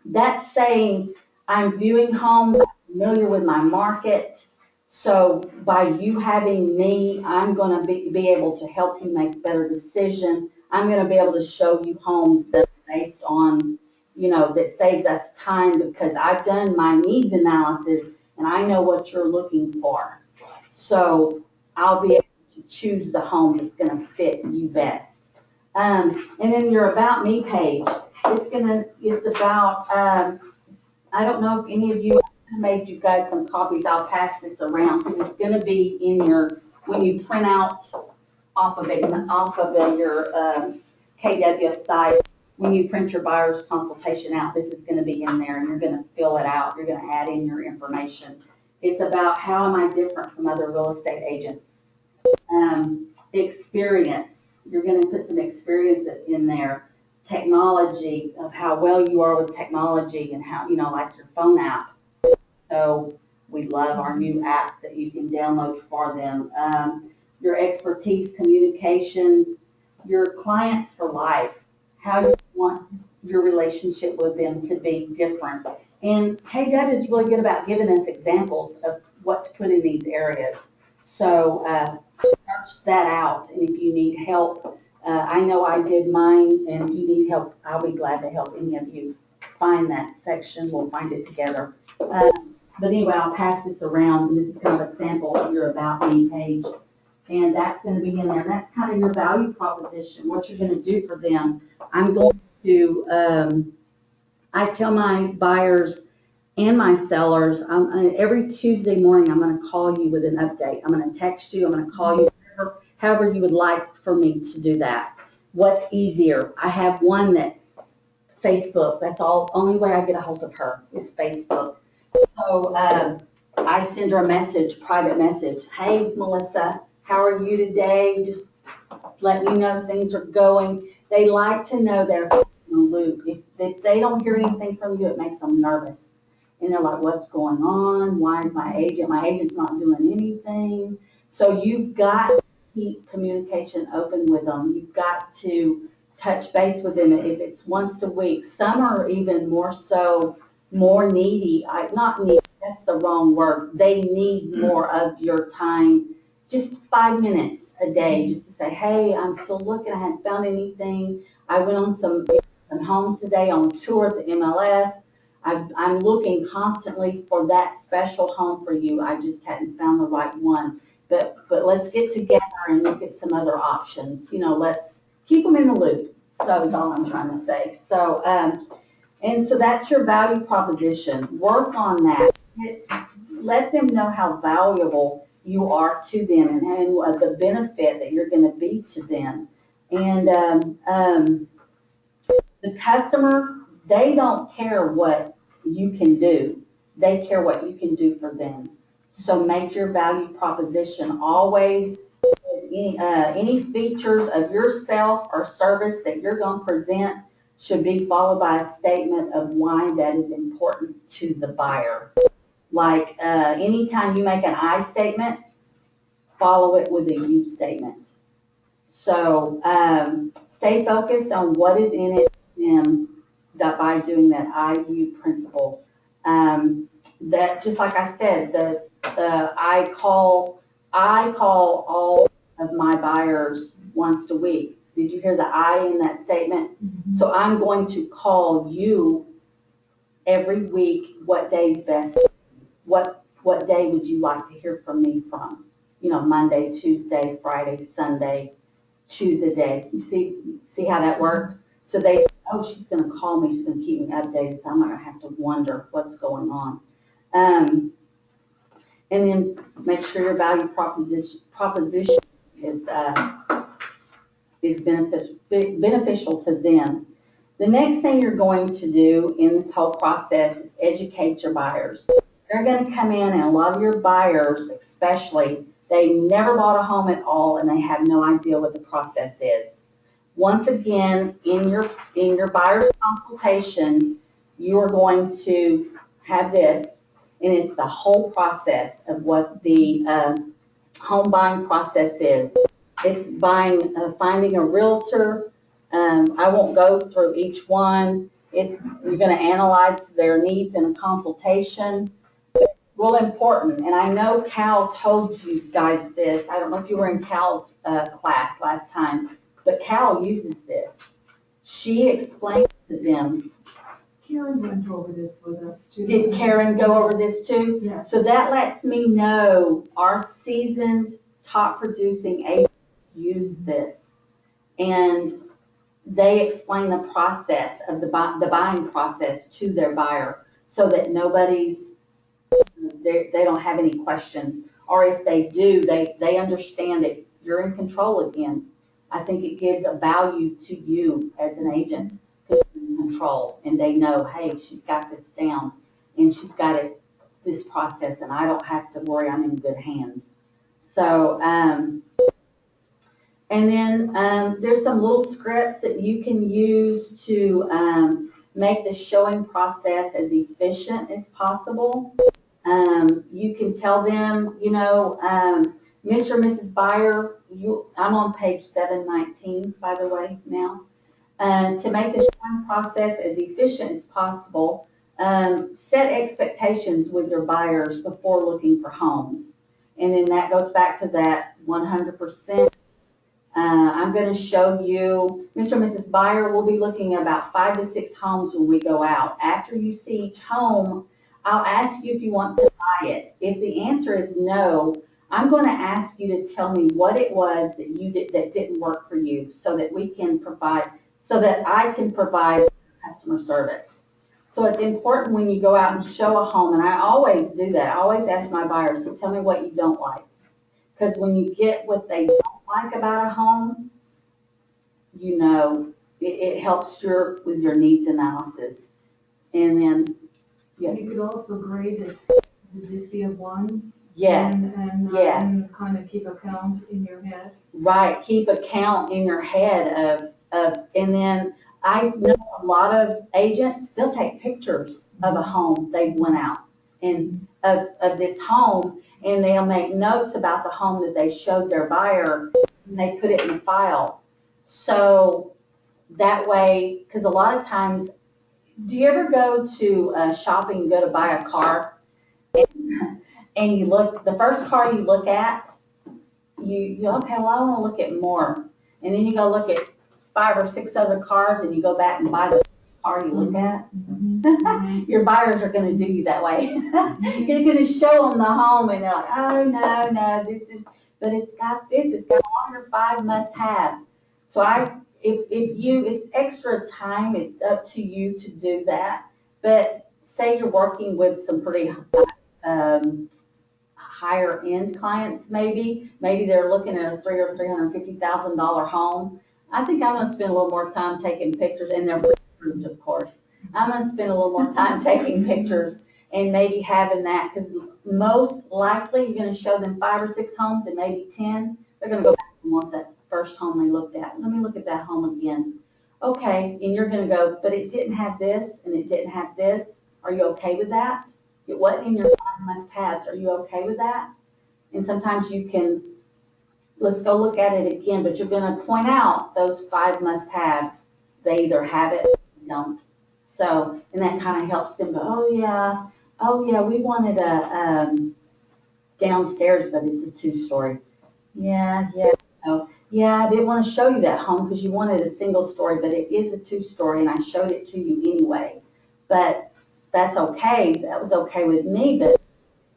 that's saying I'm viewing homes, I'm familiar with my market. So by you having me, I'm going to be able to help you make a better decision. I'm going to be able to show you homes that are based on, that saves us time because I've done my needs analysis and I know what you're looking for. So I'll be able to choose the home that's going to fit you best. And then your About Me page, it's about, I don't know if any of you, I made you guys some copies, I'll pass this around, because it's going to be in when you print out off of your KW site, when you print your buyer's consultation out, this is going to be in there, and you're going to fill it out, you're going to add in your information. It's about how am I different from other real estate agents. Experience, you're going to put some experience in there. Technology, of how well you are with technology and how, like your phone app. So we love our new app that you can download for them. Your expertise, communications, your clients for life, how you want your relationship with them to be different. And KW is really good about giving us examples of what to put in these areas. So search that out, and if you need help, I know I did mine, and if you need help, I'll be glad to help any of you find that section. We'll find it together. But anyway, I'll pass this around, and this is kind of a sample of your About Me page, and that's going to be in there. That's kind of your value proposition, what you're going to do for them. I'm going to, I tell my buyers and my sellers, every Tuesday morning, I'm going to call you with an update. I'm going to text you, I'm going to call you, however you would like for me to do that. What's easier? I have one that Facebook, that's only way I get a hold of her is Facebook. So I send her a message, private message. Hey, Melissa, how are you today? Just let me know things are going. They like to know they're in the loop. If they don't hear anything from you, it makes them nervous. And they're like, what's going on? Why is my agent's not doing anything? So you've got to keep communication open with them. You've got to touch base with them if it's once a week. Some are even more so more needy, not needy, that's the wrong word. They need more of your time, just 5 minutes a day, just to say, hey, I'm still looking, I haven't found anything. I went on some homes today on tour at the MLS. I'm looking constantly for that special home for you. I just hadn't found the right one. But let's get together and look at some other options. Let's keep them in the loop. So is all I'm trying to say. So, and so that's your value proposition. Work on that. Let them know how valuable you are to them and the benefit that you're going to be to them. And the customer, they don't care what you can do. They care what you can do for them. So make your value proposition always any features of yourself or service that you're going to present should be followed by a statement of why that is important to the buyer. Like anytime you make an I statement, follow it with a you statement. So stay focused on what is in it by doing that I-you principle. That just like I said, I call all of my buyers once a week. Did you hear the I in that statement? Mm-hmm. So I'm going to call you every week. What day's best? What day would you like to hear from me from? Monday, Tuesday, Friday, Sunday. Choose a day. You see how that worked? So they say, oh, she's going to call me. She's going to keep me updated, so I'm not going to have to wonder what's going on. And then make sure your value proposition is beneficial to them. The next thing you're going to do in this whole process is educate your buyers. They're going to come in, and a lot of your buyers, especially, they never bought a home at all, and they have no idea what the process is. Once again, in your buyer's consultation, you are going to have this, and it's the whole process of what the home buying process is. It's finding a realtor. I won't go through each one. You're going to analyze their needs in a consultation. Real important, and I know Cal told you guys this. I don't know if you were in Cal's class last time, but Cal uses this. She explains to them. Karen went over this with us too. Did Karen go over this too? Yes. So that lets me know our seasoned, top producing agents use this. And they explain the process of the buying process to their buyer so that they don't have any questions. Or if they do, they understand that you're in control again. I think it gives a value to you as an agent because you're in control and they know, hey, she's got this down and she's got this process and I don't have to worry, I'm in good hands. So, and then there's some little scripts that you can use to make the showing process as efficient as possible. You can tell them, Mr. and Mrs. Buyer, I'm on page 719, by the way, now. To make the showing process as efficient as possible, set expectations with your buyers before looking for homes. And then that goes back to that 100%. I'm going to show you, Mr. and Mrs. Buyer will be looking at about 5 to 6 homes when we go out. After you see each home, I'll ask you if you want to buy it. If the answer is no, I'm going to ask you to tell me what it was that you did that didn't work for you so that I can provide customer service. So it's important when you go out and show a home, and I always do that. I always ask my buyers, so tell me what you don't like. Because when you get what they don't like about a home, it helps with your needs analysis. And then, Yeah. You could also grade it. Would this be a 1? yes, yes. And kind of keep a count in your head. Right, keep a count in your head and then I know a lot of agents, they'll take pictures of a home they went out and of this home, and they'll make notes about the home that they showed their buyer, and they put it in the file. So that way, because a lot of times Do you ever go to shopping, you go to buy a car, and you look, the first car you look at, you okay, well, I want to look at more. And then you go look at 5 or 6 other cars and you go back and buy the car you look at? Your buyers are going to do you that way. You're going to show them the home and they're like, oh, no, this is, but it's got this, it's got all your 5 must-haves. So if you, it's extra time, it's up to you to do that. But say you're working with some pretty higher end clients, maybe they're looking at a $300,000 or $350,000 home. I think I'm going to spend a little more time taking pictures, and they're approved, of course. I'm going to spend a little more time taking pictures and maybe having that, because most likely you're going to show them 5 or 6 homes and maybe 10. They're going to go back and want that first home they looked at. Let me look at that home again. Okay, and you're going to go, but it didn't have this and it didn't have this. Are you okay with that? It wasn't in your 5 must-haves. Are you okay with that? And sometimes you can, let's go look at it again, but you're going to point out those 5 must-haves. They either have it or they don't. So, and that kind of helps them go, oh yeah, we wanted a downstairs, but it's a 2-story. Yeah, oh, yeah, I didn't want to show you that home because you wanted a single story, but it is a 2-story, and I showed it to you anyway. But that's okay. That was okay with me, but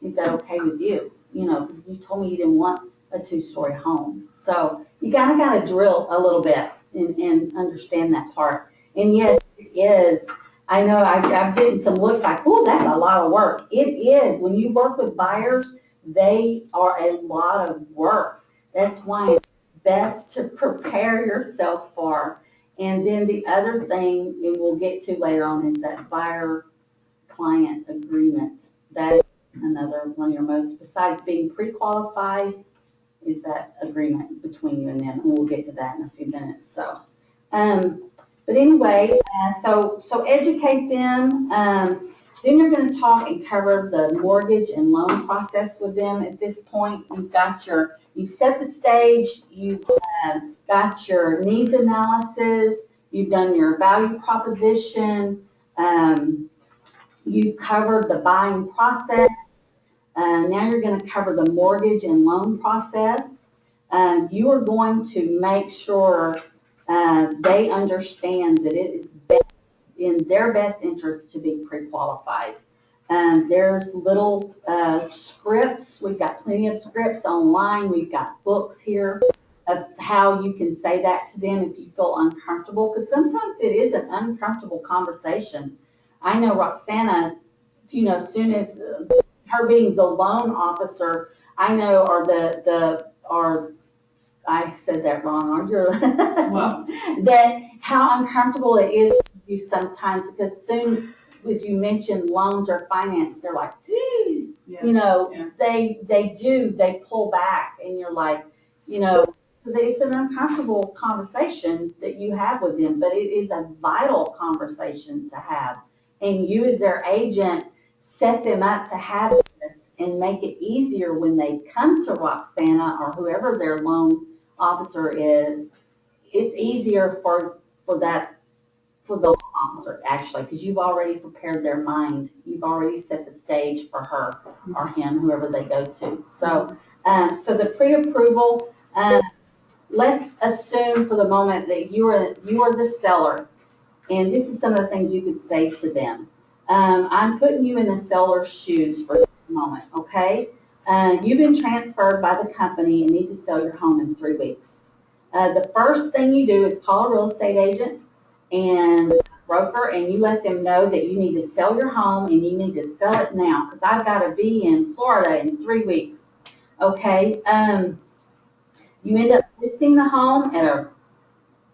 is that okay with you? You know, because you told me you didn't want a 2-story home. So you got to drill a little bit and understand that part. And yes, it is. I know I've getting some looks like, oh, that's a lot of work. It is. When you work with buyers, they are a lot of work. That's why it's best to prepare yourself for. And then the other thing, and we'll get to later on, is that buyer-client agreement. That is another one of your most, besides being pre-qualified, is that agreement between you and them. And we'll get to that in a few minutes. So, but anyway, so educate them. Then you're going to talk and cover the mortgage and loan process with them. At this point, you've set the stage, you've got your needs analysis, you've done your value proposition, you've covered the buying process. Now you're going to cover the mortgage and loan process. You are going to make sure they understand that it is in their best interest to be pre-qualified. There's little scripts. We've got plenty of scripts online. We've got books here of how you can say that to them if you feel uncomfortable, because sometimes it is an uncomfortable conversation. I know Roxana, you know, as soon as her being the loan officer, I know, or I said that wrong, aren't you? Well. That how uncomfortable it is for you sometimes, because soon as you mention loans or finance, they're like, Yeah. you know, Yeah. they pull back, and you're like, you know, so it's an uncomfortable conversation that you have with them, but it is a vital conversation to have. And you as their agent set them up to have this and make it easier when they come to Roxana or whoever their loan officer is. It's easier for the loan officer, actually, because you've already prepared their mind. You've already set the stage for her or him, whoever they go to. So, so the pre-approval, let's assume for the moment that you are the seller, and this is some of the things you could say to them. I'm putting you in the seller's shoes for a moment, okay? You've been transferred by the company and need to sell your home in 3 weeks. The first thing you do is call a real estate agent and broker, and you let them know that you need to sell your home and you need to sell it now, because I've got to be in Florida in 3 weeks, okay? You end up listing the home at a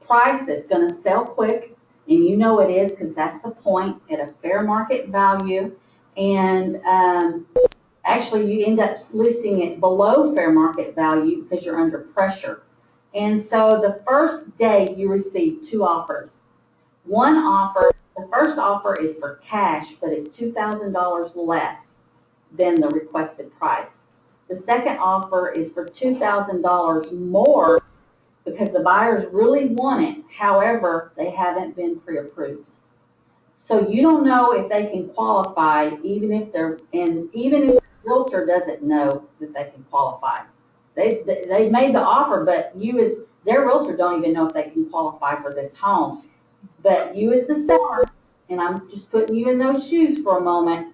price that's going to sell quick, and you know it is, because that's the point, at a fair market value. And actually you end up listing it below fair market value because you're under pressure. And so the first day you receive 2 offers. One offer, the first offer is for cash, but it's $2,000 less than the requested price. The second offer is for $2,000 more because the buyers really want it. However, they haven't been pre-approved. So you don't know if they can qualify, even if the realtor doesn't know that they can qualify. They made the offer, but their realtor don't even know if they can qualify for this home. But you as the seller, and I'm just putting you in those shoes for a moment,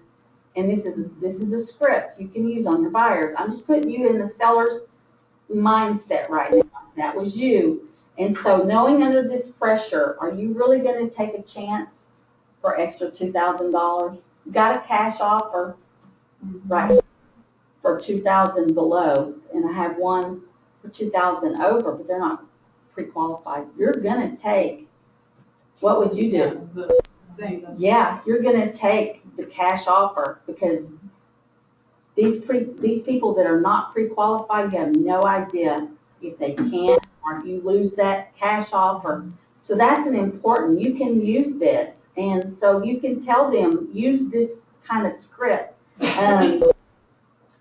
and this is a script you can use on your buyers. I'm just putting you in the seller's mindset right now. That was you. And so knowing under this pressure, are you really going to take a chance for extra $2,000? You got a cash offer, right, for 2,000 below, and I have one for 2,000 over, but they're not pre-qualified. You're going to take, what would you do? The thing. Yeah, you're going to take the cash offer, because these people that are not pre-qualified, you have no idea if they can, or if you lose that cash offer. So that's an important, you can use this. And so you can tell them, use this kind of script.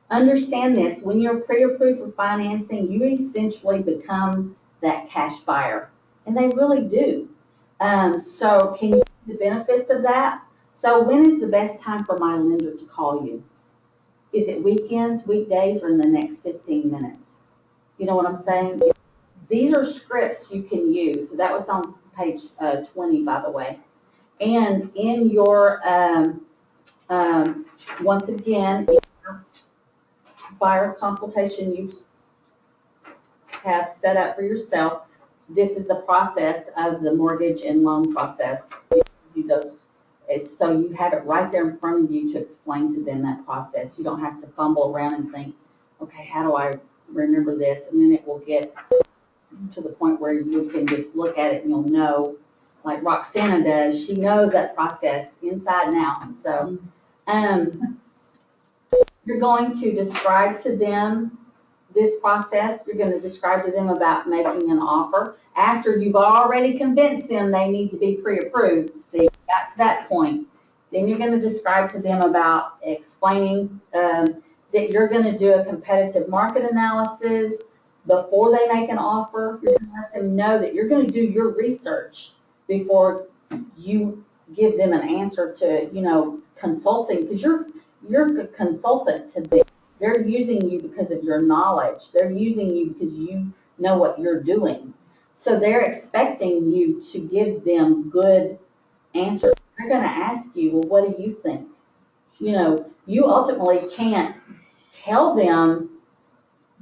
Understand this, when you're pre-approved for financing, you essentially become that cash buyer. And they really do. So can you see the benefits of that? So when is the best time for my lender to call you? Is it weekends, weekdays, or in the next 15 minutes? You know what I'm saying? These are scripts you can use. So that was on page 20, by the way. And in your, once again, in your buyer consultation you have set up for yourself, this is the process of the mortgage and loan process. So you have it right there in front of you to explain to them that process. You don't have to fumble around and think, okay, how do I remember this? And then it will get to the point where you can just look at it and you'll know, like Roxana does. She knows that process inside and out. So you're going to describe to them this process. You're going to describe to them about making an offer after you've already convinced them they need to be pre-approved. See, that's that point. Then you're going to describe to them about explaining that you're going to do a competitive market analysis before they make an offer. You're going to let them know that you're going to do your research before you give them an answer to, consulting, because you're a consultant to them. They're using you because of your knowledge. They're using you because you know what you're doing. So they're expecting you to give them good answers. They're going to ask you, well, what do you think? You ultimately can't tell them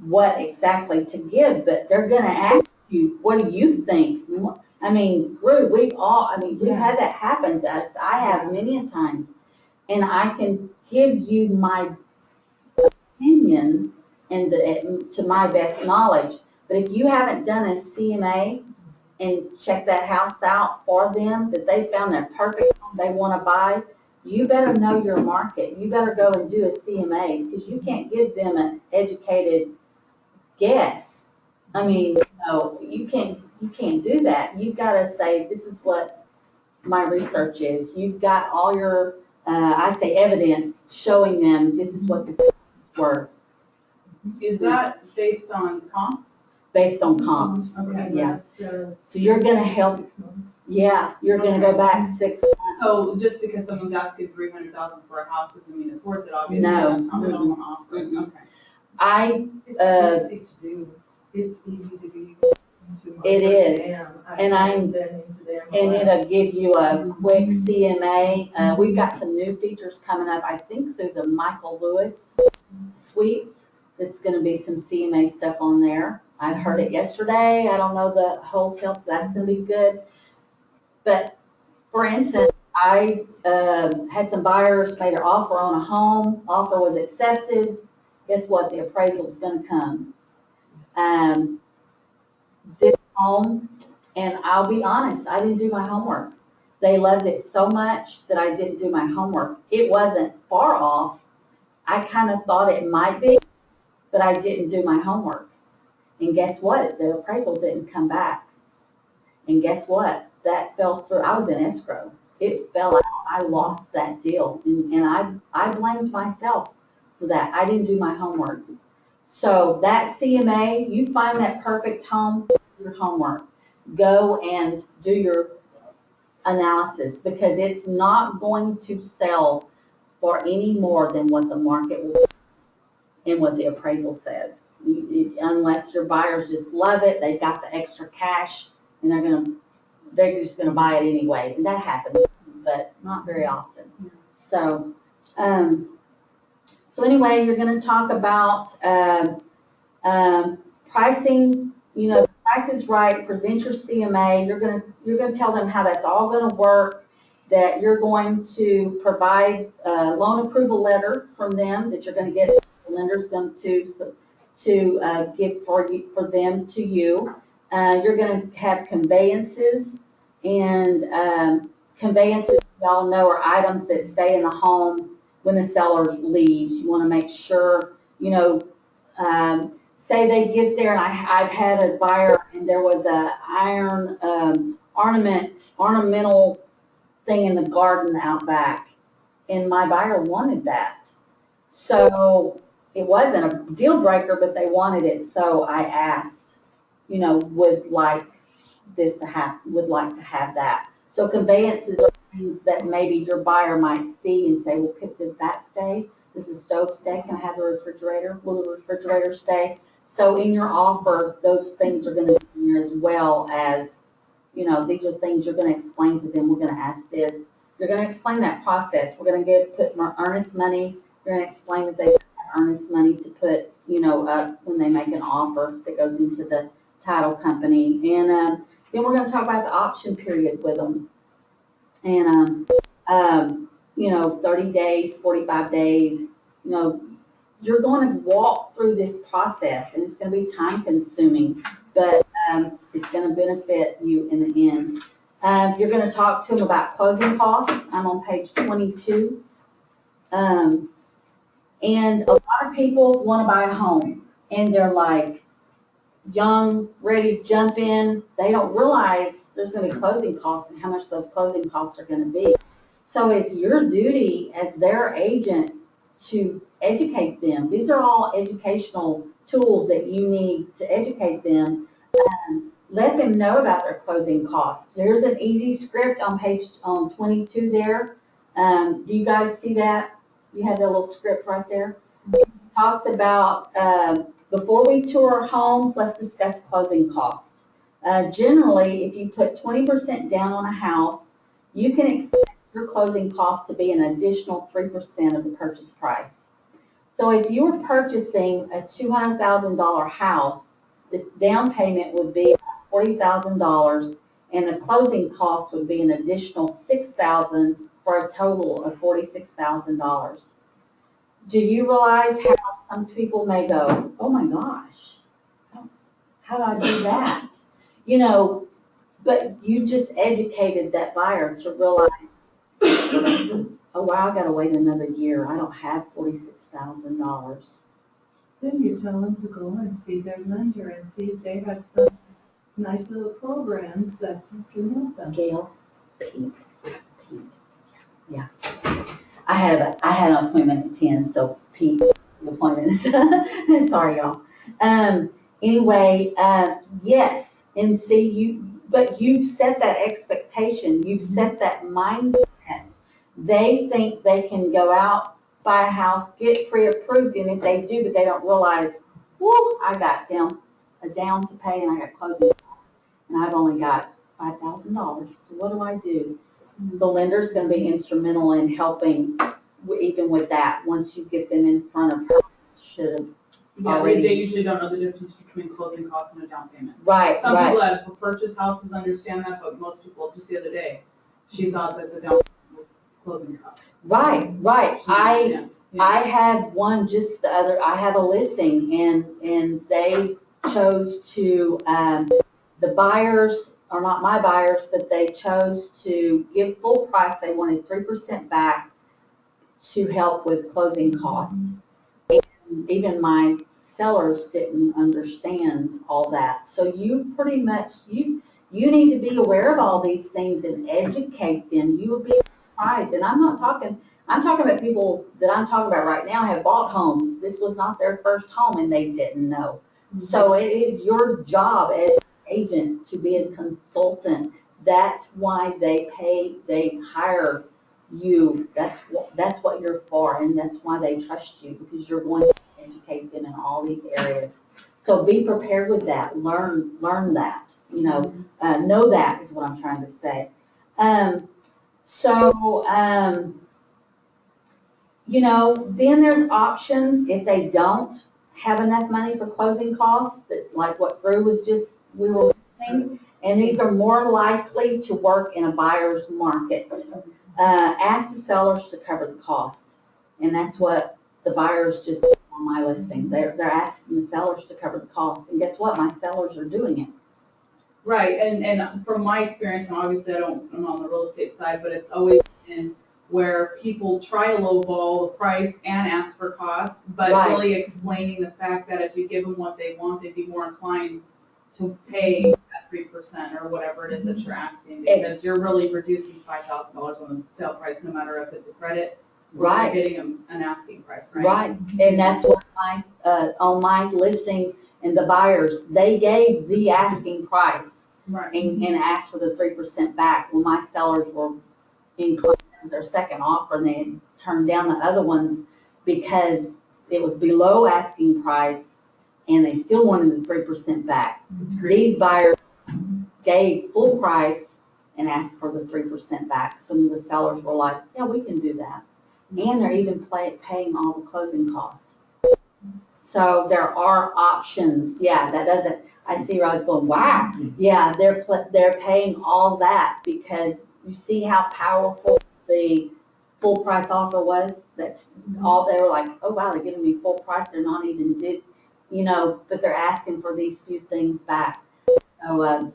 what exactly to give, but they're going to ask you, what do you think? I mean, we've had that happen to us. I have many a times. And I can give you my opinion and to my best knowledge. But if you haven't done a CMA and checked that house out for them, that they found their perfect home they want to buy, you better know your market. You better go and do a CMA, because you can't give them an educated guess. I mean, you can't do that. You've got to say, this is what my research is. You've got all your, I say, evidence showing them this is what this is worth. Is that based on comps? Based on comps. Okay. Yeah. So you're going to help. Yeah, you're going to go back 6 months. So just because someone's asking $300,000 for a house doesn't mean it's worth it, obviously. No. That's not what I want to offer. Okay. It's easy to do. It's easy to be. It is. And it'll give you a quick CMA. We've got some new features coming up, I think, through the Michael Lewis suites. There's going to be some CMA stuff on there. I heard it yesterday. I don't know the whole tale, so that's going to be good. But for instance, I had some buyers made an offer on a home. Offer was accepted. Guess what? The appraisal was going to come. This home, and I'll be honest, I didn't do my homework. They loved it so much that I didn't do my homework. It wasn't far off. I kind of thought it might be, but I didn't do my homework. And guess what? The appraisal didn't come back. And guess what? That fell through. I was in escrow. It fell out. I lost that deal. And I blamed myself for that. I didn't do my homework. So that CMA, you find that perfect home, do your homework. Go and do your analysis, because it's not going to sell for any more than what the market will and what the appraisal says. Unless your buyers just love it, they've got the extra cash, and they're just gonna buy it anyway, and that happens, but not very often. So, so anyway, you're gonna talk about, pricing, the price is right, present your CMA, you're gonna tell them how that's all gonna work, that you're going to provide a loan approval letter from them, that you're gonna get, the lender's going to give for them to you. You're gonna have conveyances, and conveyances, we all know, are items that stay in the home when the seller leaves. You wanna make sure, say they get there, and I've had a buyer, and there was a iron ornamental thing in the garden out back, and my buyer wanted that. So it wasn't a deal breaker, but they wanted it, so I asked, would like to have that. So conveyances are things that maybe your buyer might see and say, well, does that stay? Does the stove stay? Can I have a refrigerator? Will the refrigerator stay? So in your offer, those things are going to be in there, as well as, these are things you're going to explain to them. We're going to ask this. You're going to explain that process. We're going to put more earnest money. You're going to explain that they have earnest money to put, up when they make an offer that goes into the title company. And then we're going to talk about the option period with them. And, 30 days, 45 days, you're going to walk through this process, and it's going to be time consuming, but it's going to benefit you in the end. You're going to talk to them about closing costs. I'm on page 22. And a lot of people want to buy a home, and they're like young, ready to jump in. They don't realize there's going to be closing costs and how much those closing costs are going to be. So it's your duty as their agent to educate them. These are all educational tools that you need to educate them. Let them know about their closing costs. There's an easy script on page 22 there. Do you guys see that? You have that little script right there. It talks about, before we tour homes, let's discuss closing costs. Generally, if you put 20% down on a house, you can expect your closing costs to be an additional 3% of the purchase price. So if you were purchasing a $200,000 house, the down payment would be $40,000, and the closing cost would be an additional $6,000 for a total of $46,000. Do you realize how some people may go, oh my gosh, how do I do that? But you just educated that buyer to realize, oh wow, I gotta wait another year. I don't have $46,000. Then you tell them to go and see their lender and see if they have some nice little programs that can help them. Gail, Pete. Yeah. I had an appointment at 10, so Pete, the appointment is, sorry y'all. Anyway, yes, and see but you've set that expectation, you've set that mindset. They think they can go out, buy a house, get pre-approved, and if they do, but they don't realize, whoo, I got a down to pay, and I got closing costs, and I've only got $5,000. So what do I do? The lender's going to be instrumental in helping even with that. Once you get them in front of her, should have already. They usually don't know the difference between closing costs and a down payment. Right, Some right. people that have purchased houses understand that, but most people, just the other day, she thought that the down payment was closing costs. Right. I had one just I have a listing, and they chose to, the buyers are not my buyers, but they chose to give full price. They wanted 3% back to help with closing costs. And even my sellers didn't understand all that. So you pretty much, you need to be aware of all these things and educate them. You would be surprised. And I'm talking about people that I'm talking about right now have bought homes. This was not their first home, and they didn't know. So it is your job as an agent to be a consultant That's why they hire you. That's what you're for, and that's why they trust you, because you're going to educate them in all these areas. So be prepared with that. Learn that. Know that is what I'm trying to say. Then there's options if they don't have enough money for closing costs, like what Drew we were listening, and these are more likely to work in a buyer's market. Ask the sellers to cover the cost, and that's what the buyers just did on my listing. They're asking the sellers to cover the cost, and guess what? My sellers are doing it. Right, and from my experience, and obviously I'm on the real estate side, but it's always been where people try to lowball the price and ask for costs, but Right. really explaining the fact that if you give them what they want, they'd be more inclined to pay that 3% or whatever it is that you're asking, because you're really reducing $5,000 on the sale price, no matter if it's a credit or Right. you're getting them an asking price, right? Right, and that's what on my listing, and the buyers, they gave the asking price Right. and asked for the 3% back. Well, my sellers were inclined as their second offer, and they had turned down the other ones because it was below asking price, and they still wanted the 3% back. These buyers gave full price and asked for the 3% back. Some of the sellers were like, yeah, we can do that. And they're even paying all the closing costs. So there are options. Yeah, that doesn't, I see Rod's going, wow. Yeah, they're paying all that, because you see how powerful the full price offer was. That's all, they were like, oh wow, they're giving me full price. They're not even but they're asking for these few things back. So,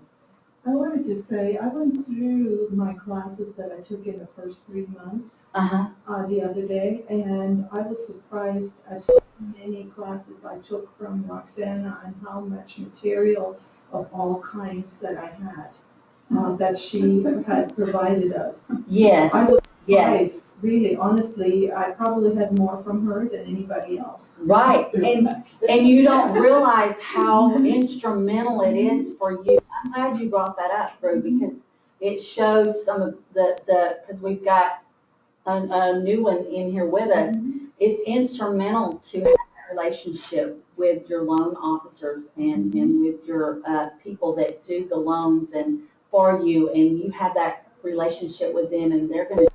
I wanted to say, I went through my classes that I took in the first 3 months the other day, and I was surprised at how many classes I took from Roxana and how much material of all kinds that I had, that she had provided us. yes, I was yes. surprised, really, honestly, I probably had more from her than anybody else. Right, and you don't realize how instrumental it is for you. I'm glad you brought that up, Drew, because it shows some of because we've got a new one in here with us. It's instrumental to have that relationship with your loan officers and with your people that do the loans and for you, and you have that relationship with them, and they're going to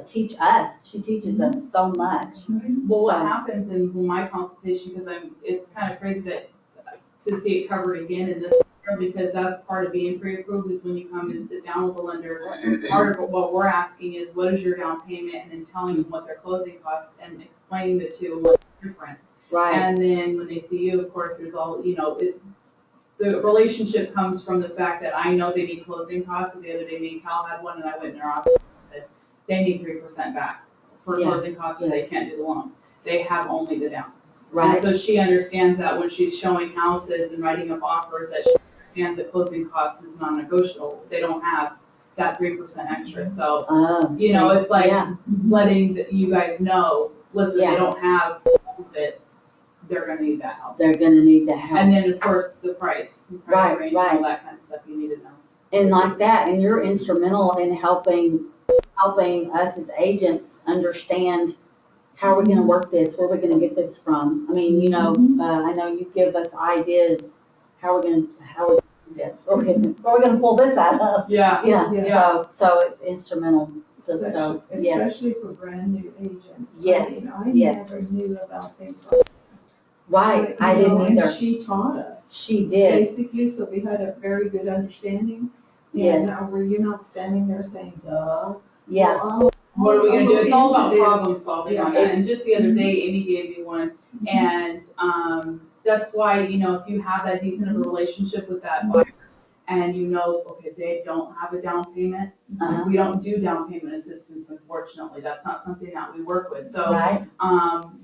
teach us. She teaches us so much. Well, what happens in my consultation, because it's kind of crazy to see it covered again in this, because that's part of being pre-approved, is when you come and sit down with the lender. Part of what we're asking is, what is your down payment, and then telling them what their closing costs and explaining the two and what's different. Right. And then when they see you, of course, there's all, the relationship comes from the fact that I know they need closing costs. So the other day, me and Cal had one, and I went in their office and said, they need 3% back for closing costs, or they can't do the loan. They have only the down. Right. And so she understands that when she's showing houses and writing up offers, that she understands that closing costs is non-negotiable. They don't have that 3% extra. So, it's like letting you guys know, listen, they don't have it. They're going to need that help. They're going to need that help. And then, of course, the price range, all that kind of stuff you need to know. And like that, and you're instrumental in helping us as agents understand how are we going to work this, where are we going to get this from. I mean, I know you give us ideas, how we're going to do this, where we're going to pull this out of. Yeah. So it's instrumental. Especially for brand new agents. Yes. I never knew about things like that. Right, I didn't either. And she taught us. She did. Basically, so we had a very good understanding. Yes. And were you not standing there saying, duh? Yeah. Well, what are we going to do? It's all about this. problem solving on that. And just the other day, Amy gave me one. And that's why, if you have that decent of a relationship with that buyer, and okay, they don't have a down payment. We don't do down payment assistance, unfortunately. That's not something that we work with. So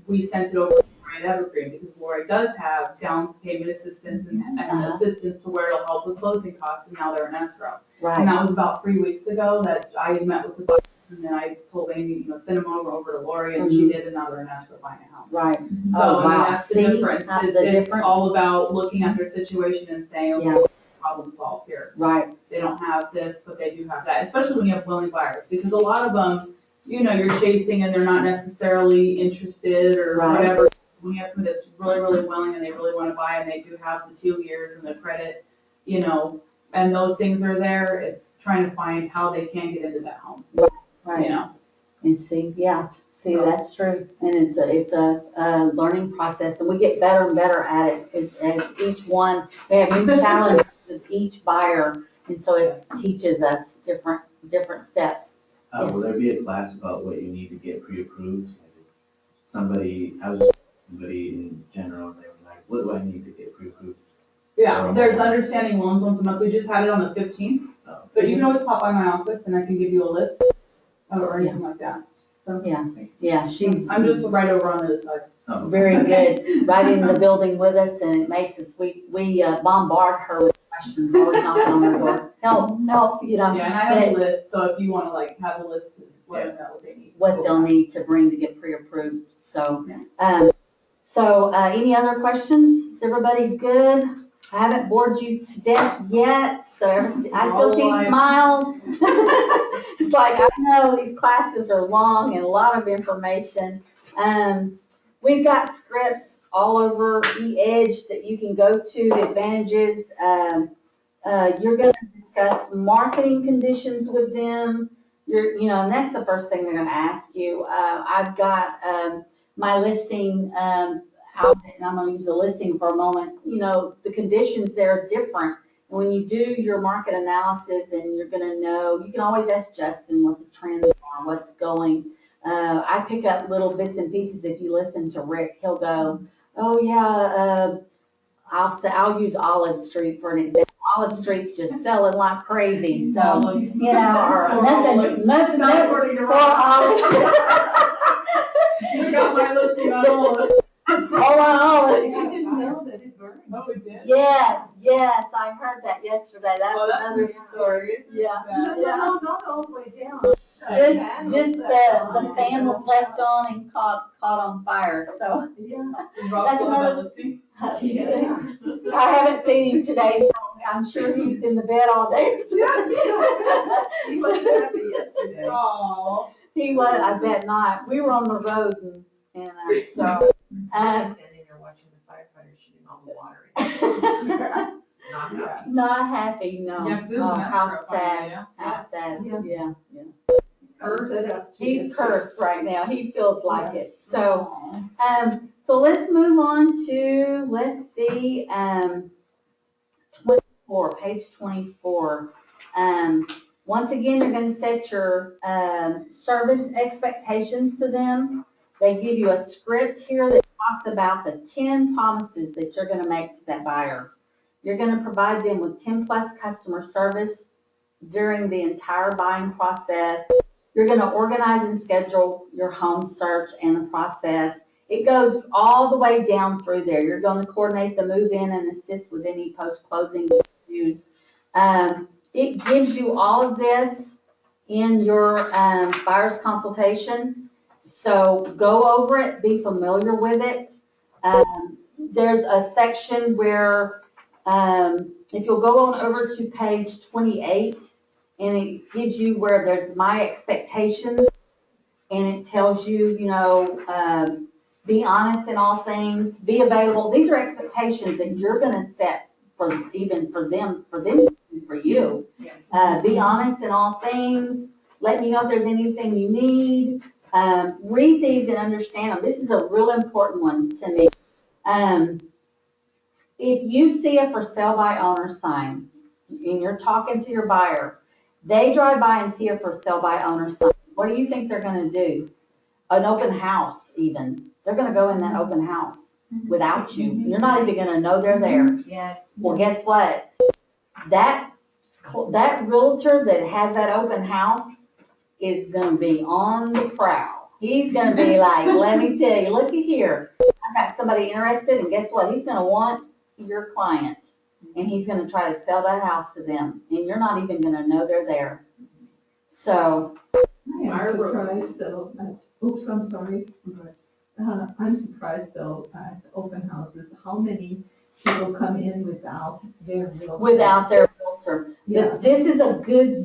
we sent it over to Lori Evergreen, because Lori does have down payment assistance and assistance to where it'll help with closing costs, and now they're in escrow. Right. And that was about 3 weeks ago that I met with the buyer, and then I told Amy, send them over to Lori, and she did, and now they're in escrow buying a house. Right. So that's the difference. It's all about looking at their situation and saying, okay, problem solved here. Right, They don't have this, but they do have that, especially when you have willing buyers, because a lot of them, you know, you're chasing and they're not necessarily interested or Right. whatever. When you have somebody that's really, really willing and they really want to buy and they do have the 2 years and the credit, you know, and those things are there, it's trying to find how they can get into that home, you right. know? And see, that's true. And it's a learning process, and we get better and better at it as each one, we have new challenges with each buyer, and so it teaches us different steps. Will there be a class about what you need to get pre-approved? Somebody in general, they were like, what do I need to get pre-approved? Yeah, there's understanding loans once a month, we just had it on the 15th, Oh, but you can always pop by my office and I can give you a list or anything like that. So, Yeah, she's I'm just right over on the other side. oh. very good, right in the building with us, and it makes us, we bombard her with questions, always knocking on her door, help, you know. Yeah, and I have a list, so if you wanna like have a list, let them know what they need. What they'll need to bring to get pre-approved, so. Any other questions? Is everybody good? I haven't bored you to death yet, so I still see smiles. It's like, I know these classes are long and a lot of information. We've got scripts all over eEdge that you can go to, the advantages. You're gonna discuss marketing conditions with them. And that's the first thing they're gonna ask you. I've got, my listing, out, and I'm gonna use a listing for a moment. You know, the conditions there are different. And when you do your market analysis and you're gonna know, you can always ask Justin what the trends are, what's going. I pick up little bits and pieces. If you listen to Rick, he'll go, oh yeah, I'll use Olive Street for an example. Olive Street's just selling like crazy, so, or nothing for Olive. You got my listing on Olive. Oh, on Olive. I didn't know that it burned. Oh, it did? Yes, I heard that yesterday. That's another story. Yeah. No, not all the way down. Just the fan was left on and caught on fire, so. Yeah. Is Rob That's still on that another- listing? I haven't seen him today, so I'm sure he's in the bed all day. He was happy yesterday. Oh. He was, I bet not. We were on the road and so. Standing there watching the firefighters shooting all the water. Not happy. Not happy, no. Yeah, 'cause it was Oh, a mess how for a while, sad, yeah. how sad, Yeah. yeah. He's He's cursed right now. He feels like it. So, so let's move on to, let's see, 24, page 24. Once again, you're going to set your service expectations to them. They give you a script here that talks about the 10 promises that you're going to make to that buyer. You're going to provide them with 10 plus customer service during the entire buying process. You're going to organize and schedule your home search and the process. It goes all the way down through there. You're going to coordinate the move-in and assist with any post-closing issues. It gives you all of this in your buyer's consultation. So go over it, be familiar with it. There's a section where if you'll go on over to page 28, and it gives you where there's my expectations, and it tells you, be honest in all things, be available. These are expectations that you're going to set for them, for you. Be honest in all things. Let me know if there's anything you need. Read these and understand them. This is a real important one to me. If you see a for sale by owner sign and you're talking to your buyer, they drive by and see a for sale by owner sign, what do you think they're going to do? An open house even. They're going to go in that open house without you. You're not even going to know they're there. Yes. Well, guess what? That realtor that has that open house is going to be on the prowl. He's going to be like, let me tell you, looky here. I've got somebody interested, and guess what? He's going to want your client, and he's going to try to sell that house to them, and you're not even going to know they're there. So. I'm surprised though, oops, I'm sorry. I'm surprised though at open houses, how many people come in without their realtor. without their realtor. Yeah. But this is a good,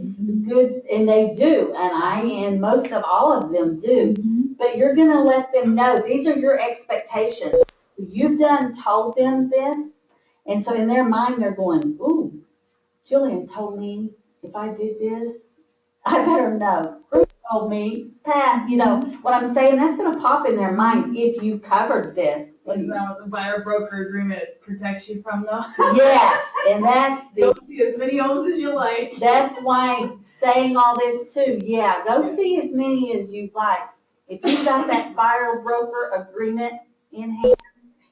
and they do, and most of all of them do. Mhm. But you're gonna let them know, these are your expectations. You've told them this, and so in their mind, they're going, ooh, Jillian told me if I did this, I better know. Bruce told me, Pat, what I'm saying, that's gonna pop in their mind if you covered this. Is that what the buyer broker agreement protects you from though? Yes, and that's Go see as many homes as you like. that's why saying all this too, yeah, go see as many as you'd like. If you've got that buyer broker agreement in hand,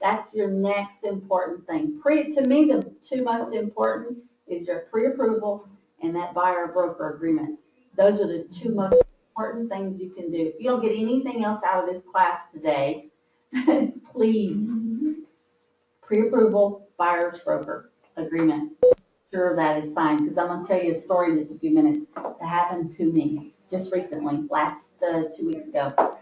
that's your next important thing. To me, the two most important is your pre-approval and that buyer broker agreement. Those are the two most important things you can do. If you don't get anything else out of this class today, please, pre-approval buyer's broker agreement. Sure that is signed, because I'm going to tell you a story in just a few minutes that happened to me just recently, last 2 weeks ago.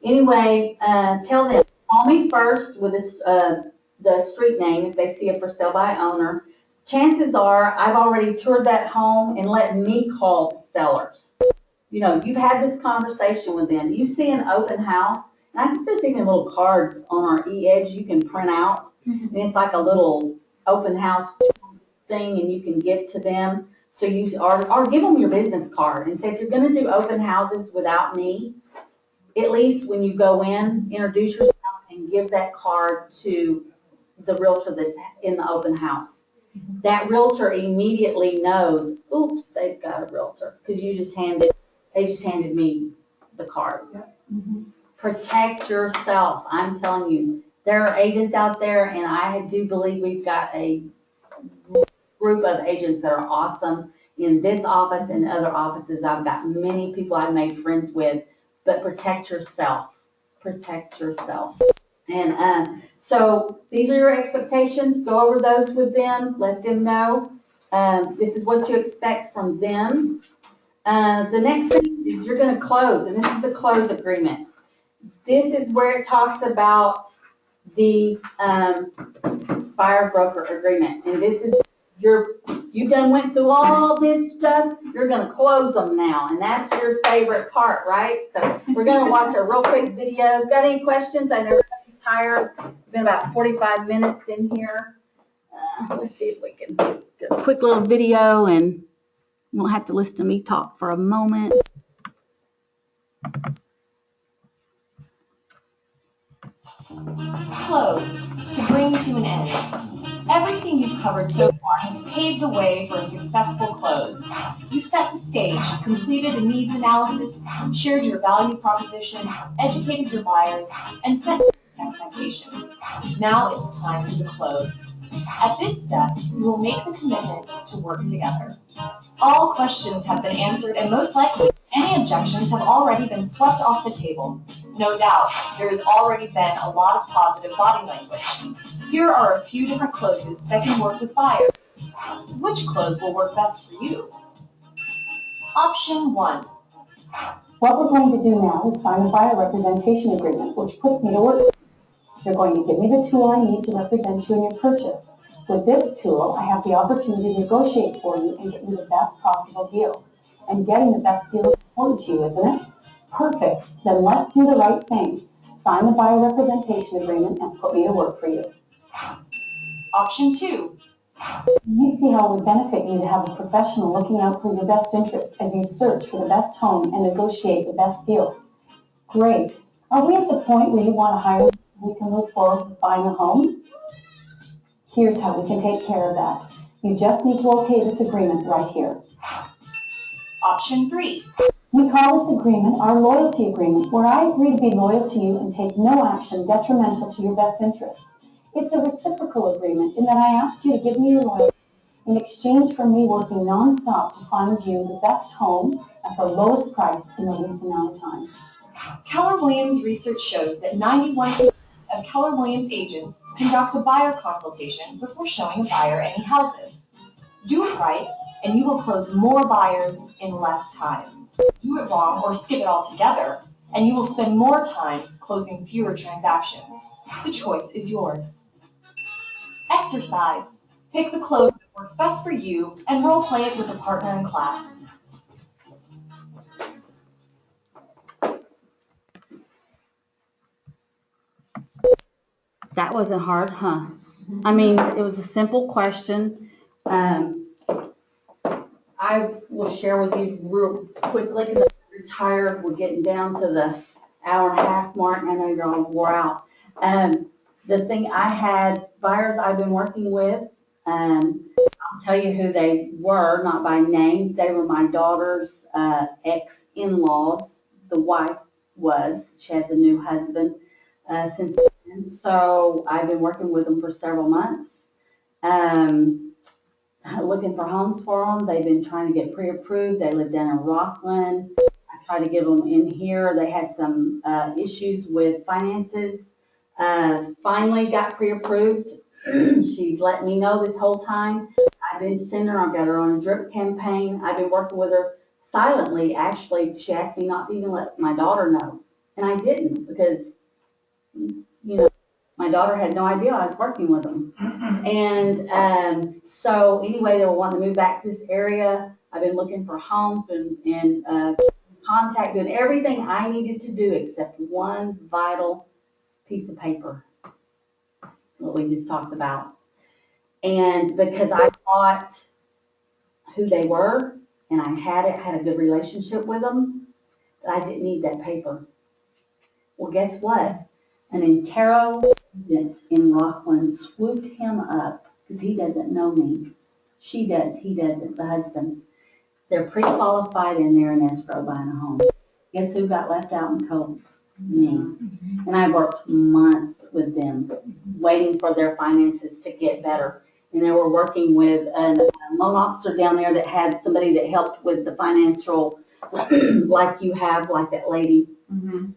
Anyway, tell them, call me first with the street name if they see it for sale by owner. Chances are I've already toured that home and let me call the sellers. You've had this conversation with them. You see an open house, and I think there's even little cards on our e-edge you can print out. And it's like a little open house thing, and you can give to them. So or give them your business card and say, if you're going to do open houses without me, at least when you go in, introduce yourself and give that card to the realtor that's in the open house. That realtor immediately knows, oops, they've got a realtor, because they just handed me the card. Mhm. Protect yourself. I'm telling you, there are agents out there, and I do believe we've got a group of agents that are awesome in this office and other offices. I've got many people I've made friends with, but protect yourself. Protect yourself. And so these are your expectations. Go over those with them. Let them know. This is what you expect from them. The next thing is you're going to close, and this is the close agreement. This is where it talks about the buyer broker agreement, and this is you done went through all this stuff. You're going to close them now, and that's your favorite part, right? So we're going to watch a real quick video. Got any questions? I know everybody's tired. It's been about 45 minutes in here. Let's see if we can get a quick little video, and you won't have to listen to me talk for a moment. Close, to bring to an end. Everything you've covered so far has paved the way for a successful close. You've set the stage, completed a needs analysis, shared your value proposition, educated your buyers, and set expectations. Now it's time for the close. At this step, you will make the commitment to work together. All questions have been answered, and most likely, any objections have already been swept off the table. No doubt, there has already been a lot of positive body language. Here are a few different closes that can work with buyers. Which close will work best for you? Option 1. What we're going to do now is sign a buyer representation agreement, which puts me to work. You're going to give me the tool I need to represent you in your purchase. With this tool, I have the opportunity to negotiate for you and get you the best possible deal. And getting the best deal is important to you, isn't it? Perfect. Then let's do the right thing. Sign the buyer representation agreement and put me to work for you. Option 2. You see how it would benefit you to have a professional looking out for your best interest as you search for the best home and negotiate the best deal. Great. Are we at the point where you want to hire me so we can move forward with buying a home? Here's how we can take care of that. You just need to okay this agreement right here. Option 3. We call this agreement our loyalty agreement, where I agree to be loyal to you and take no action detrimental to your best interest. It's a reciprocal agreement in that I ask you to give me your loyalty in exchange for me working non-stop to find you the best home at the lowest price in the least amount of time. Keller Williams research shows that 91% of Keller Williams agents conduct a buyer consultation before showing a buyer any houses. Do it right, and you will close more buyers in less time. Do it wrong or skip it altogether, and you will spend more time closing fewer transactions. The choice is yours. Exercise. Pick the close that works best for you and role play it with a partner in class. That wasn't hard, huh? I mean, it was a simple question. I will share with you real quickly because I'm retired. We're getting down to the hour and a half mark. I know you're all wore out. The thing I had, buyers I've been working with, I'll tell you who they were, not by name. They were my daughter's ex-in-laws. The wife was. She has a new husband since then. So I've been working with them for several months. Looking for homes for them. They've been trying to get pre-approved. They live down in Rockland. I tried to get them in here. They had some issues with finances. Finally got pre-approved. She's let me know this whole time. I've been sending her. I've got her on a drip campaign. I've been working with her silently. Actually, she asked me not to even let my daughter know. And I didn't because, my daughter had no idea I was working with them. And so anyway, they were wanting to move back to this area. I've been looking for homes and contact, doing everything I needed to do except one vital piece of paper, what we just talked about. And because I thought who they were and I had a good relationship with them, that I didn't need that paper. Well, guess what? An Intero agent in Rockland swooped him up because he doesn't know me. She does, he doesn't, the husband. They're pre-qualified and they're in escrow buying a home. Guess who got left out in cold? Me. And I worked months with them, waiting for their finances to get better. And they were working with a loan officer down there that had somebody that helped with the financial, like you have, like that lady. Mm-hmm.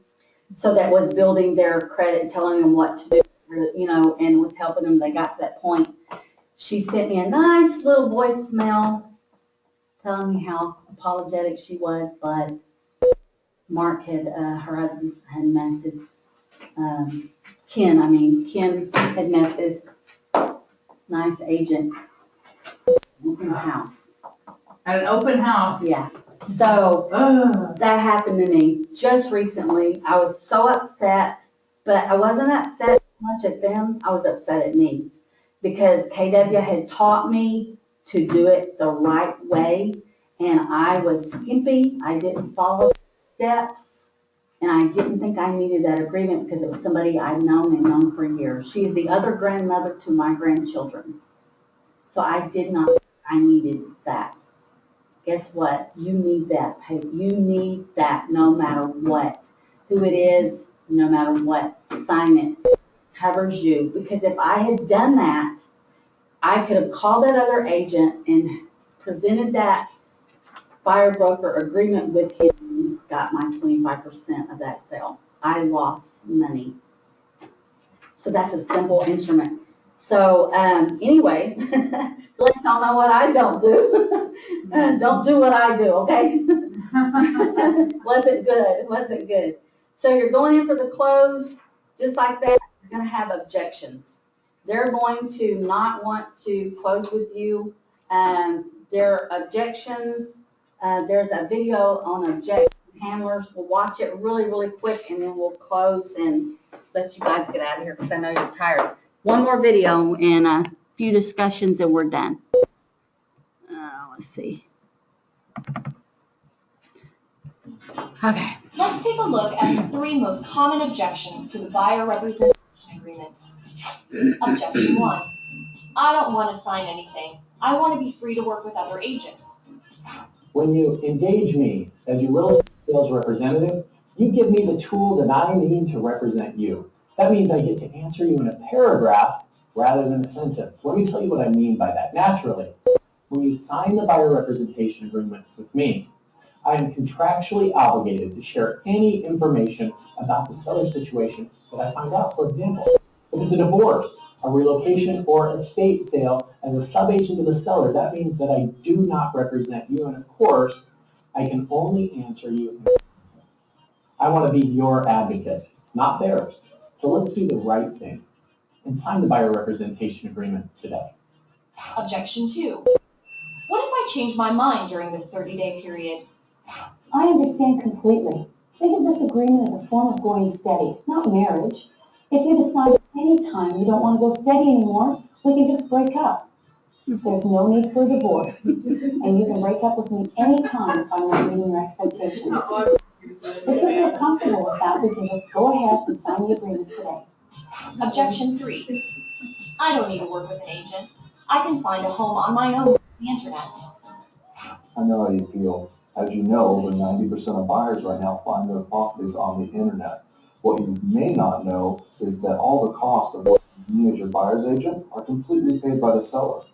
So that was building their credit, telling them what to do, and was helping them. They got to that point. She sent me a nice little voicemail telling me how apologetic she was, but Mark her husband had met this, Ken had met this nice agent in the house. At an open house. Yeah. So that happened to me just recently. I was so upset, but I wasn't upset much at them. I was upset at me because KW had taught me to do it the right way, and I was skimpy. I didn't follow the steps, and I didn't think I needed that agreement because it was somebody I'd known for years. She is the other grandmother to my grandchildren. So I did not think I needed that. Guess what? You need that. You need that no matter what. Who it is, no matter what. Sign it. Covers you. Because if I had done that, I could have called that other agent and presented that buyer broker agreement with him and got my 25% of that sale. I lost money. So that's a simple instrument. So anyway, to let y'all know what I don't do. Don't do what I do, okay? Wasn't good. So you're going in for the close, just like that, you're going to have objections. They're going to not want to close with you. Their objections, there's a video on objection handlers. We'll watch it really, really quick, and then we'll close and let you guys get out of here because I know you're tired. One more video and a few discussions and we're done. Let's see. Okay. Let's take a look at the 3 most common objections to the buyer representation agreement. Objection 1. I don't want to sign anything. I want to be free to work with other agents. When you engage me as your real estate sales representative, you give me the tool that I need to represent you. That means I get to answer you in a paragraph rather than a sentence. Let me tell you what I mean by that. Naturally, when you sign the buyer representation agreement with me, I am contractually obligated to share any information about the seller's situation that I find out. For example, if it's a divorce, a relocation, or estate sale, as a sub-agent of the seller, that means that I do not represent you, and of course, I can only answer you. I want to be your advocate, not theirs. So let's do the right thing. and sign the buyer representation agreement today. Objection 2. What if I change my mind during this 30-day period? I understand completely. Think of this agreement as a form of going steady, not marriage. If you decide at any time you don't want to go steady anymore, we can just break up. There's no need for a divorce, and you can break up with me anytime if I'm not meeting your expectations. If you feel comfortable with that, we can just go ahead and sign the agreement today. Objection 3. I don't need to work with an agent. I can find a home on my own on the internet. I know how you feel. As you know, over 90% of buyers right now find their properties on the internet. What you may not know is that all the costs of working with me as your buyer's agent are completely paid by the seller.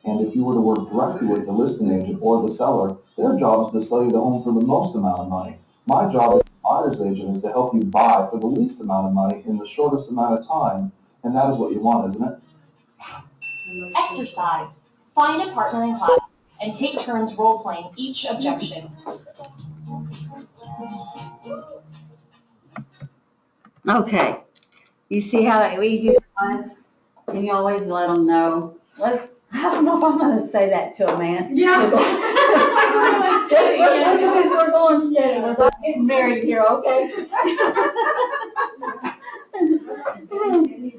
And if you were to work directly with the listing agent or the seller, their job is to sell you the home for the most amount of money. My job as a buyer's agent is to help you buy for the least amount of money in the shortest amount of time, and that is what you want, isn't it? Exercise. Find a partner in class and take turns role-playing each objection. Okay, you see how easy it was? And you always let them know. I don't know if I'm gonna say that to a man. Yeah. Look at this, we're going steady, we're not getting married here, okay?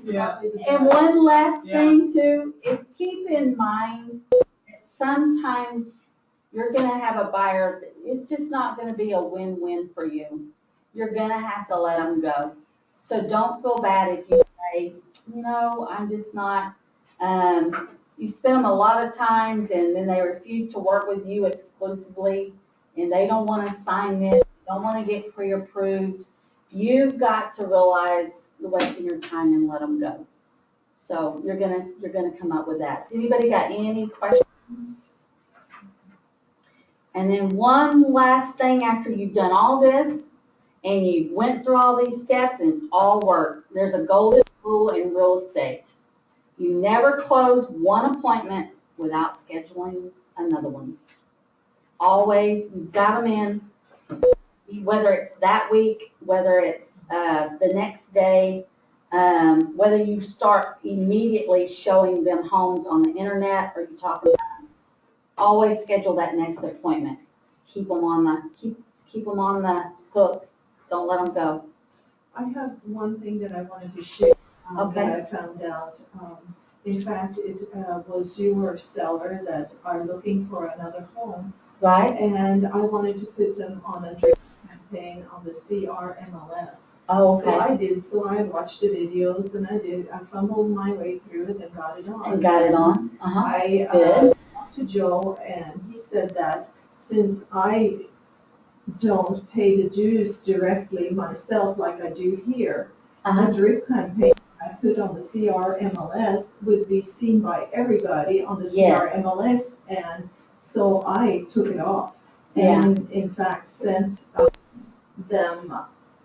Yeah. And one last thing too, is keep in mind, that sometimes you're gonna have a buyer, it's just not gonna be a win-win for you. You're gonna have to let them go. So don't feel bad if you say, I'm just not, you spend them a lot of times and then they refuse to work with you exclusively and they don't wanna sign this, don't wanna get pre-approved. You've got to realize you're wasting your time and let them go. So you're gonna come up with that. Anybody got any questions? And then one last thing after you've done all this and you went through all these steps and it's all work. There's a golden rule in real estate. You never close one appointment without scheduling another one. Always, you've got them in, whether it's that week, whether it's the next day, whether you start immediately showing them homes on the internet or you talk about them. Always schedule that next appointment. Keep them on the hook. Don't let them go. I have one thing that I wanted to share Okay. that I found out. In fact, it was your seller that are looking for another home. Right? And I wanted to put them on a drip campaign on the CRMLS. Oh, So okay. I did, so I watched the videos and I fumbled my way through it and got it on. And got it on? Uh-huh. I Good. talked to Joe and he said that since I don't pay the dues directly myself like I do here, Uh-huh. a drip campaign I put on the CRMLS would be seen by everybody on the Yes. CRMLS, and so I took it off. Yeah. And in fact sent them,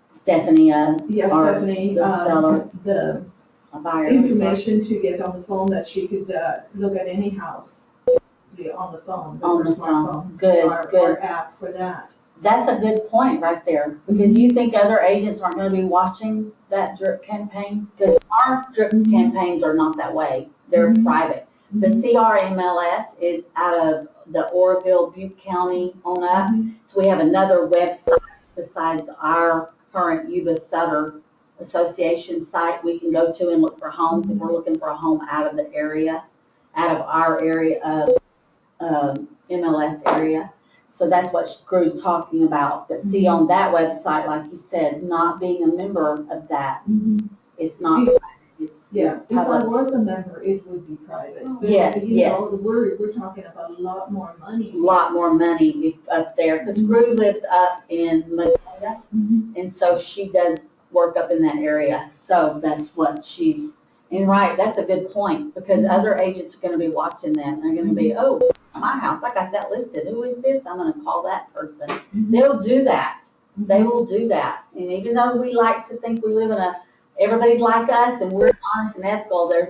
Stephanie, Stephanie, the seller, the a buyer. information to get on the phone that she could look at any house on the phone. On the phone. Good, good. Our app for that. That's a good point right there, because you think other agents aren't going to be watching that drip campaign? Because our drip campaigns are not that way. They're private. The CRMLS is out of the Oroville, Butte County on up. So we have another website besides our current Yuba Sutter Association site we can go to and look for homes if we're looking for a home out of the area, out of our area of MLS area. So that's what Drew's talking about. But see, on that website, like you said, not being a member of that, it's not private. Yeah, It's if I public. was a member, it would be private. But, Yes, you yes. know, we're talking about a lot more money. A lot more money up there, because Drew lives up in Madera, and so she does work up in that area. So that's what she's, and right, that's a good point, because other agents are going to be watching that, and they're going to be, oh, my house, I got that listed. Who is this? I'm going to call that person. They'll do that. They will do that. And even though we like to think we live in everybody's like us and we're honest and ethical, there's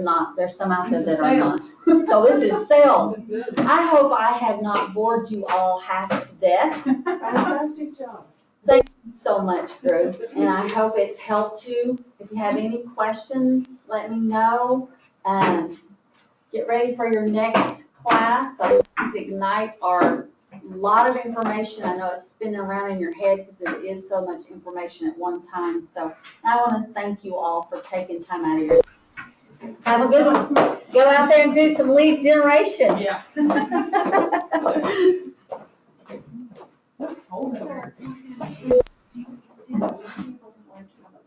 some out there that are not. So this is sales. I hope I have not bored you all half to death. Fantastic job. Thank you so much, group, and I hope it's helped you. If you have any questions, let me know. Get ready for your next class. So Ignite are a lot of information. I know it's spinning around in your head because it is so much information at one time. So I want to thank you all for taking time out of your day. Have a good one. Go out there and do some lead generation. Yeah. Hold it.